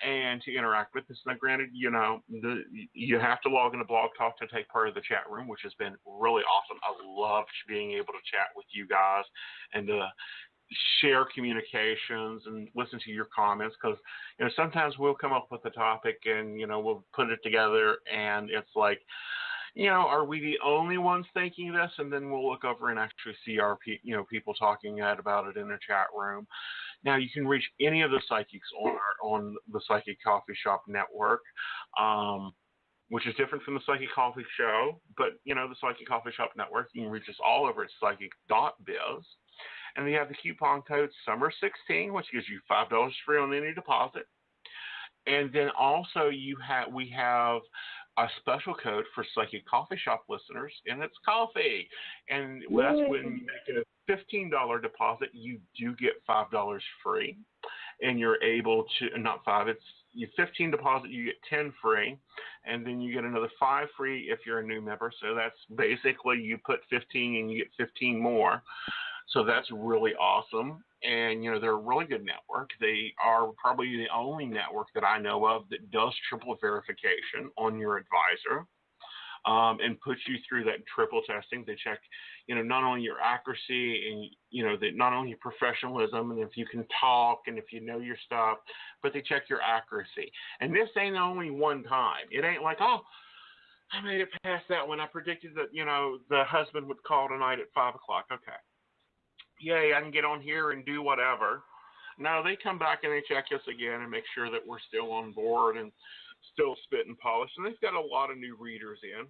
S1: and to interact with us. Now, granted, you have to log into Blog Talk to take part of the chat room, which has been really awesome. I love being able to chat with you guys and to share communications and listen to your comments, because sometimes we'll come up with a topic and we'll put it together and it's like, are we the only ones thinking this? And then we'll look over and actually see our people talking about it in the chat room. Now, you can reach any of the psychics on the Psychic Coffee Shop Network, which is different from the Psychic Coffee Show. But, the Psychic Coffee Shop Network, you can reach us all over at psychic.biz. And we have the coupon code SUMMER16, which gives you $5 free on any deposit. And then also we have a special code for Psychic Coffee Shop listeners, and it's coffee. And that's when you make a $15 deposit, you do get $5 free. And you're able to, not 5, it's you 15 deposit, you get 10 free. And then you get another 5 free if you're a new member. So that's basically you put 15 and you get 15 more. So that's really awesome. And, they're a really good network. They are probably the only network that I know of that does triple verification on your advisor and puts you through that triple testing. They check, not only your accuracy and, not only your professionalism and if you can talk and if you know your stuff, but they check your accuracy. And this ain't only one time. It ain't like, oh, I made it past that when I predicted that, the husband would call tonight at 5 o'clock. Okay. Yay, I can get on here and do whatever. No, they come back and they check us again and make sure that we're still on board and still spit and polish. And they've got a lot of new readers in.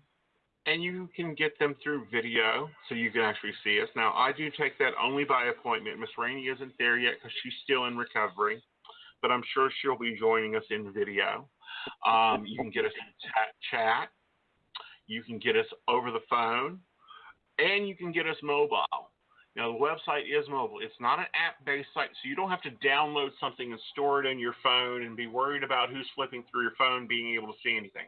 S1: And you can get them through video so you can actually see us. Now, I do take that only by appointment. Miss Raine isn't there yet because she's still in recovery. But I'm sure she'll be joining us in video. You can get us in chat. You can get us over the phone. And you can get us mobile. Now, the website is mobile. It's not an app-based site, so you don't have to download something and store it in your phone and be worried about who's flipping through your phone being able to see anything.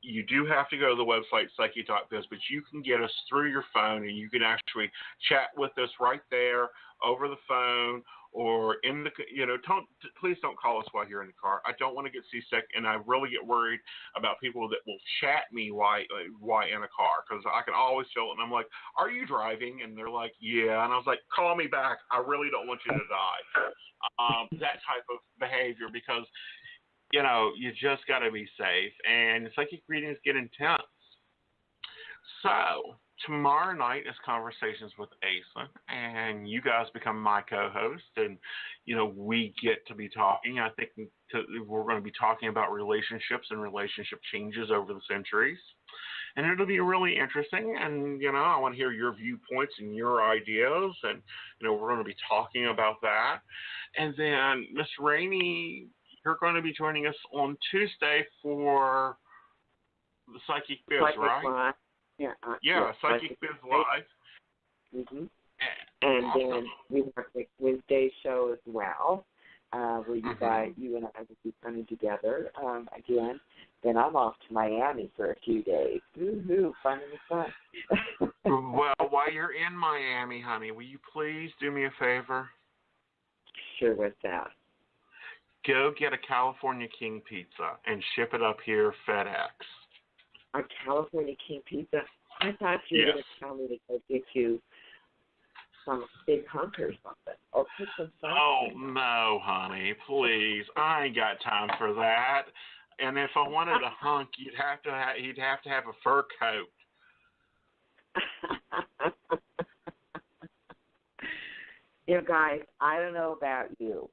S1: You do have to go to the website, psyche.biz, but you can get us through your phone, and you can actually chat with us right there over the phone or in the, please don't call us while you're in the car. I don't want to get seasick, and I really get worried about people that will chat me while in a car, because I can always tell it, and I'm like, are you driving? And they're like, yeah. And I was like, call me back. I really don't want you to die. That type of behavior, because, you just got to be safe, and psychic readings get intense. So tomorrow night is Conversations with Aeson, and you guys become my co-host, and, we get to be talking. I think we're going to be talking about relationships and relationship changes over the centuries, and it'll be really interesting, and, I want to hear your viewpoints and your ideas, and, we're going to be talking about that. And then, Miss Raine, you're going to be joining us on Tuesday for the Psychic Biz, right?
S2: Live. Yeah,
S1: Psychic Biz Live.
S2: Mm-hmm. And
S1: awesome.
S2: then we have the Wednesday show as well, where you and I will be coming together again. Then I'm off to Miami for a few days. Woohoo, fun and fun.
S1: Well, while you're in Miami, honey, will you please do me a favor?
S2: Sure, what's that?
S1: Go get a California King pizza and ship it up here FedEx.
S2: A California King pizza? I thought you were going to tell me to go get you some big hunk or something. Or put some sauce.
S1: Oh, no, honey, please. I ain't got time for that. And if I wanted a hunk, he'd have to have a fur coat.
S2: Guys, I don't know about you,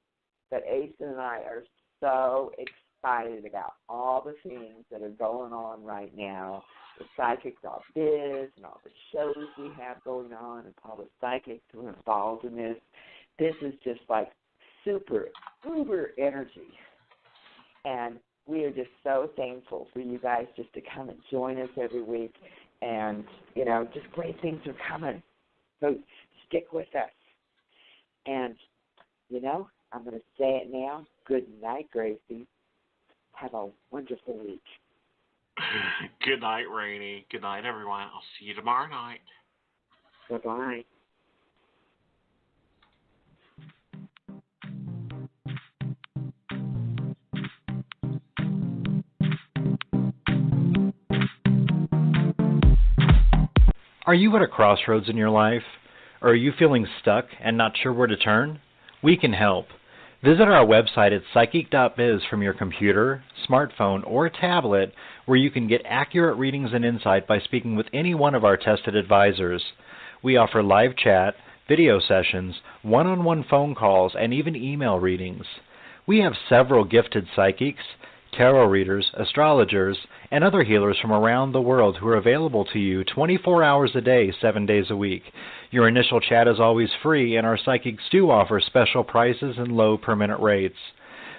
S2: but Aeson and I are so excited about all the things that are going on right now. The Psychic.biz and all the shows we have going on and all the psychics who are involved in this. This is just like super, uber energy. And we are just so thankful for you guys just to come and join us every week. And, just great things are coming. So stick with us. And, I'm going to say it now. Good night, Gracie. Have a wonderful week.
S1: Good night, Raine. Good night, everyone. I'll see you tomorrow night.
S2: Bye-bye.
S4: Are you at a crossroads in your life? Or are you feeling stuck and not sure where to turn? We can help. Visit our website at psychic.biz from your computer, smartphone, or tablet, where you can get accurate readings and insight by speaking with any one of our tested advisors. We offer live chat, video sessions, one-on-one phone calls, and even email readings. We have several gifted psychics, tarot readers, astrologers, and other healers from around the world who are available to you 24 hours a day, 7 days a week. Your initial chat is always free, and our psychics do offer special prices and low per-minute rates.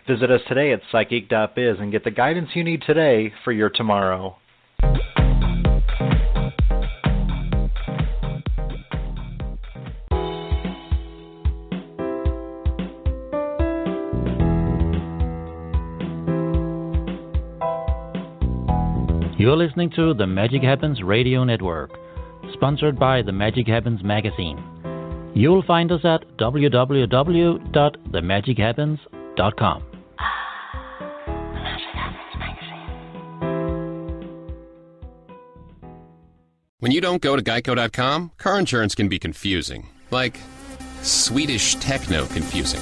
S4: Visit us today at psychic.biz and get the guidance you need today for your tomorrow.
S5: You're listening to the Magic Happens Radio Network, sponsored by the Magic Happens magazine. You'll find us at www.themagichappens.com.
S14: When you don't go to Geico.com, car insurance can be confusing. Like Swedish techno confusing.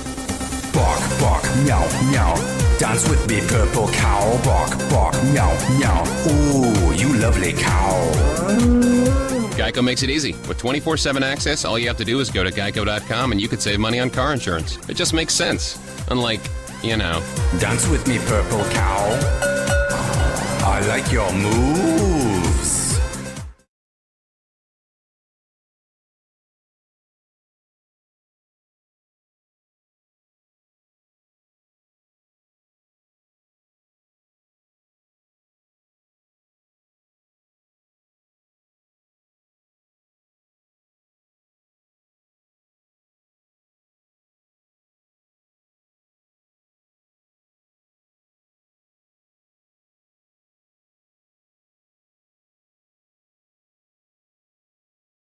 S15: Bark, bark, meow, meow. Dance with me, purple cow. Bark, bark, meow, meow. Ooh, you lovely cow.
S14: Geico makes it easy. With 24/7 access, all you have to do is go to Geico.com and you could save money on car insurance. It just makes sense. Unlike,
S15: Dance with me, purple cow. I like your moves.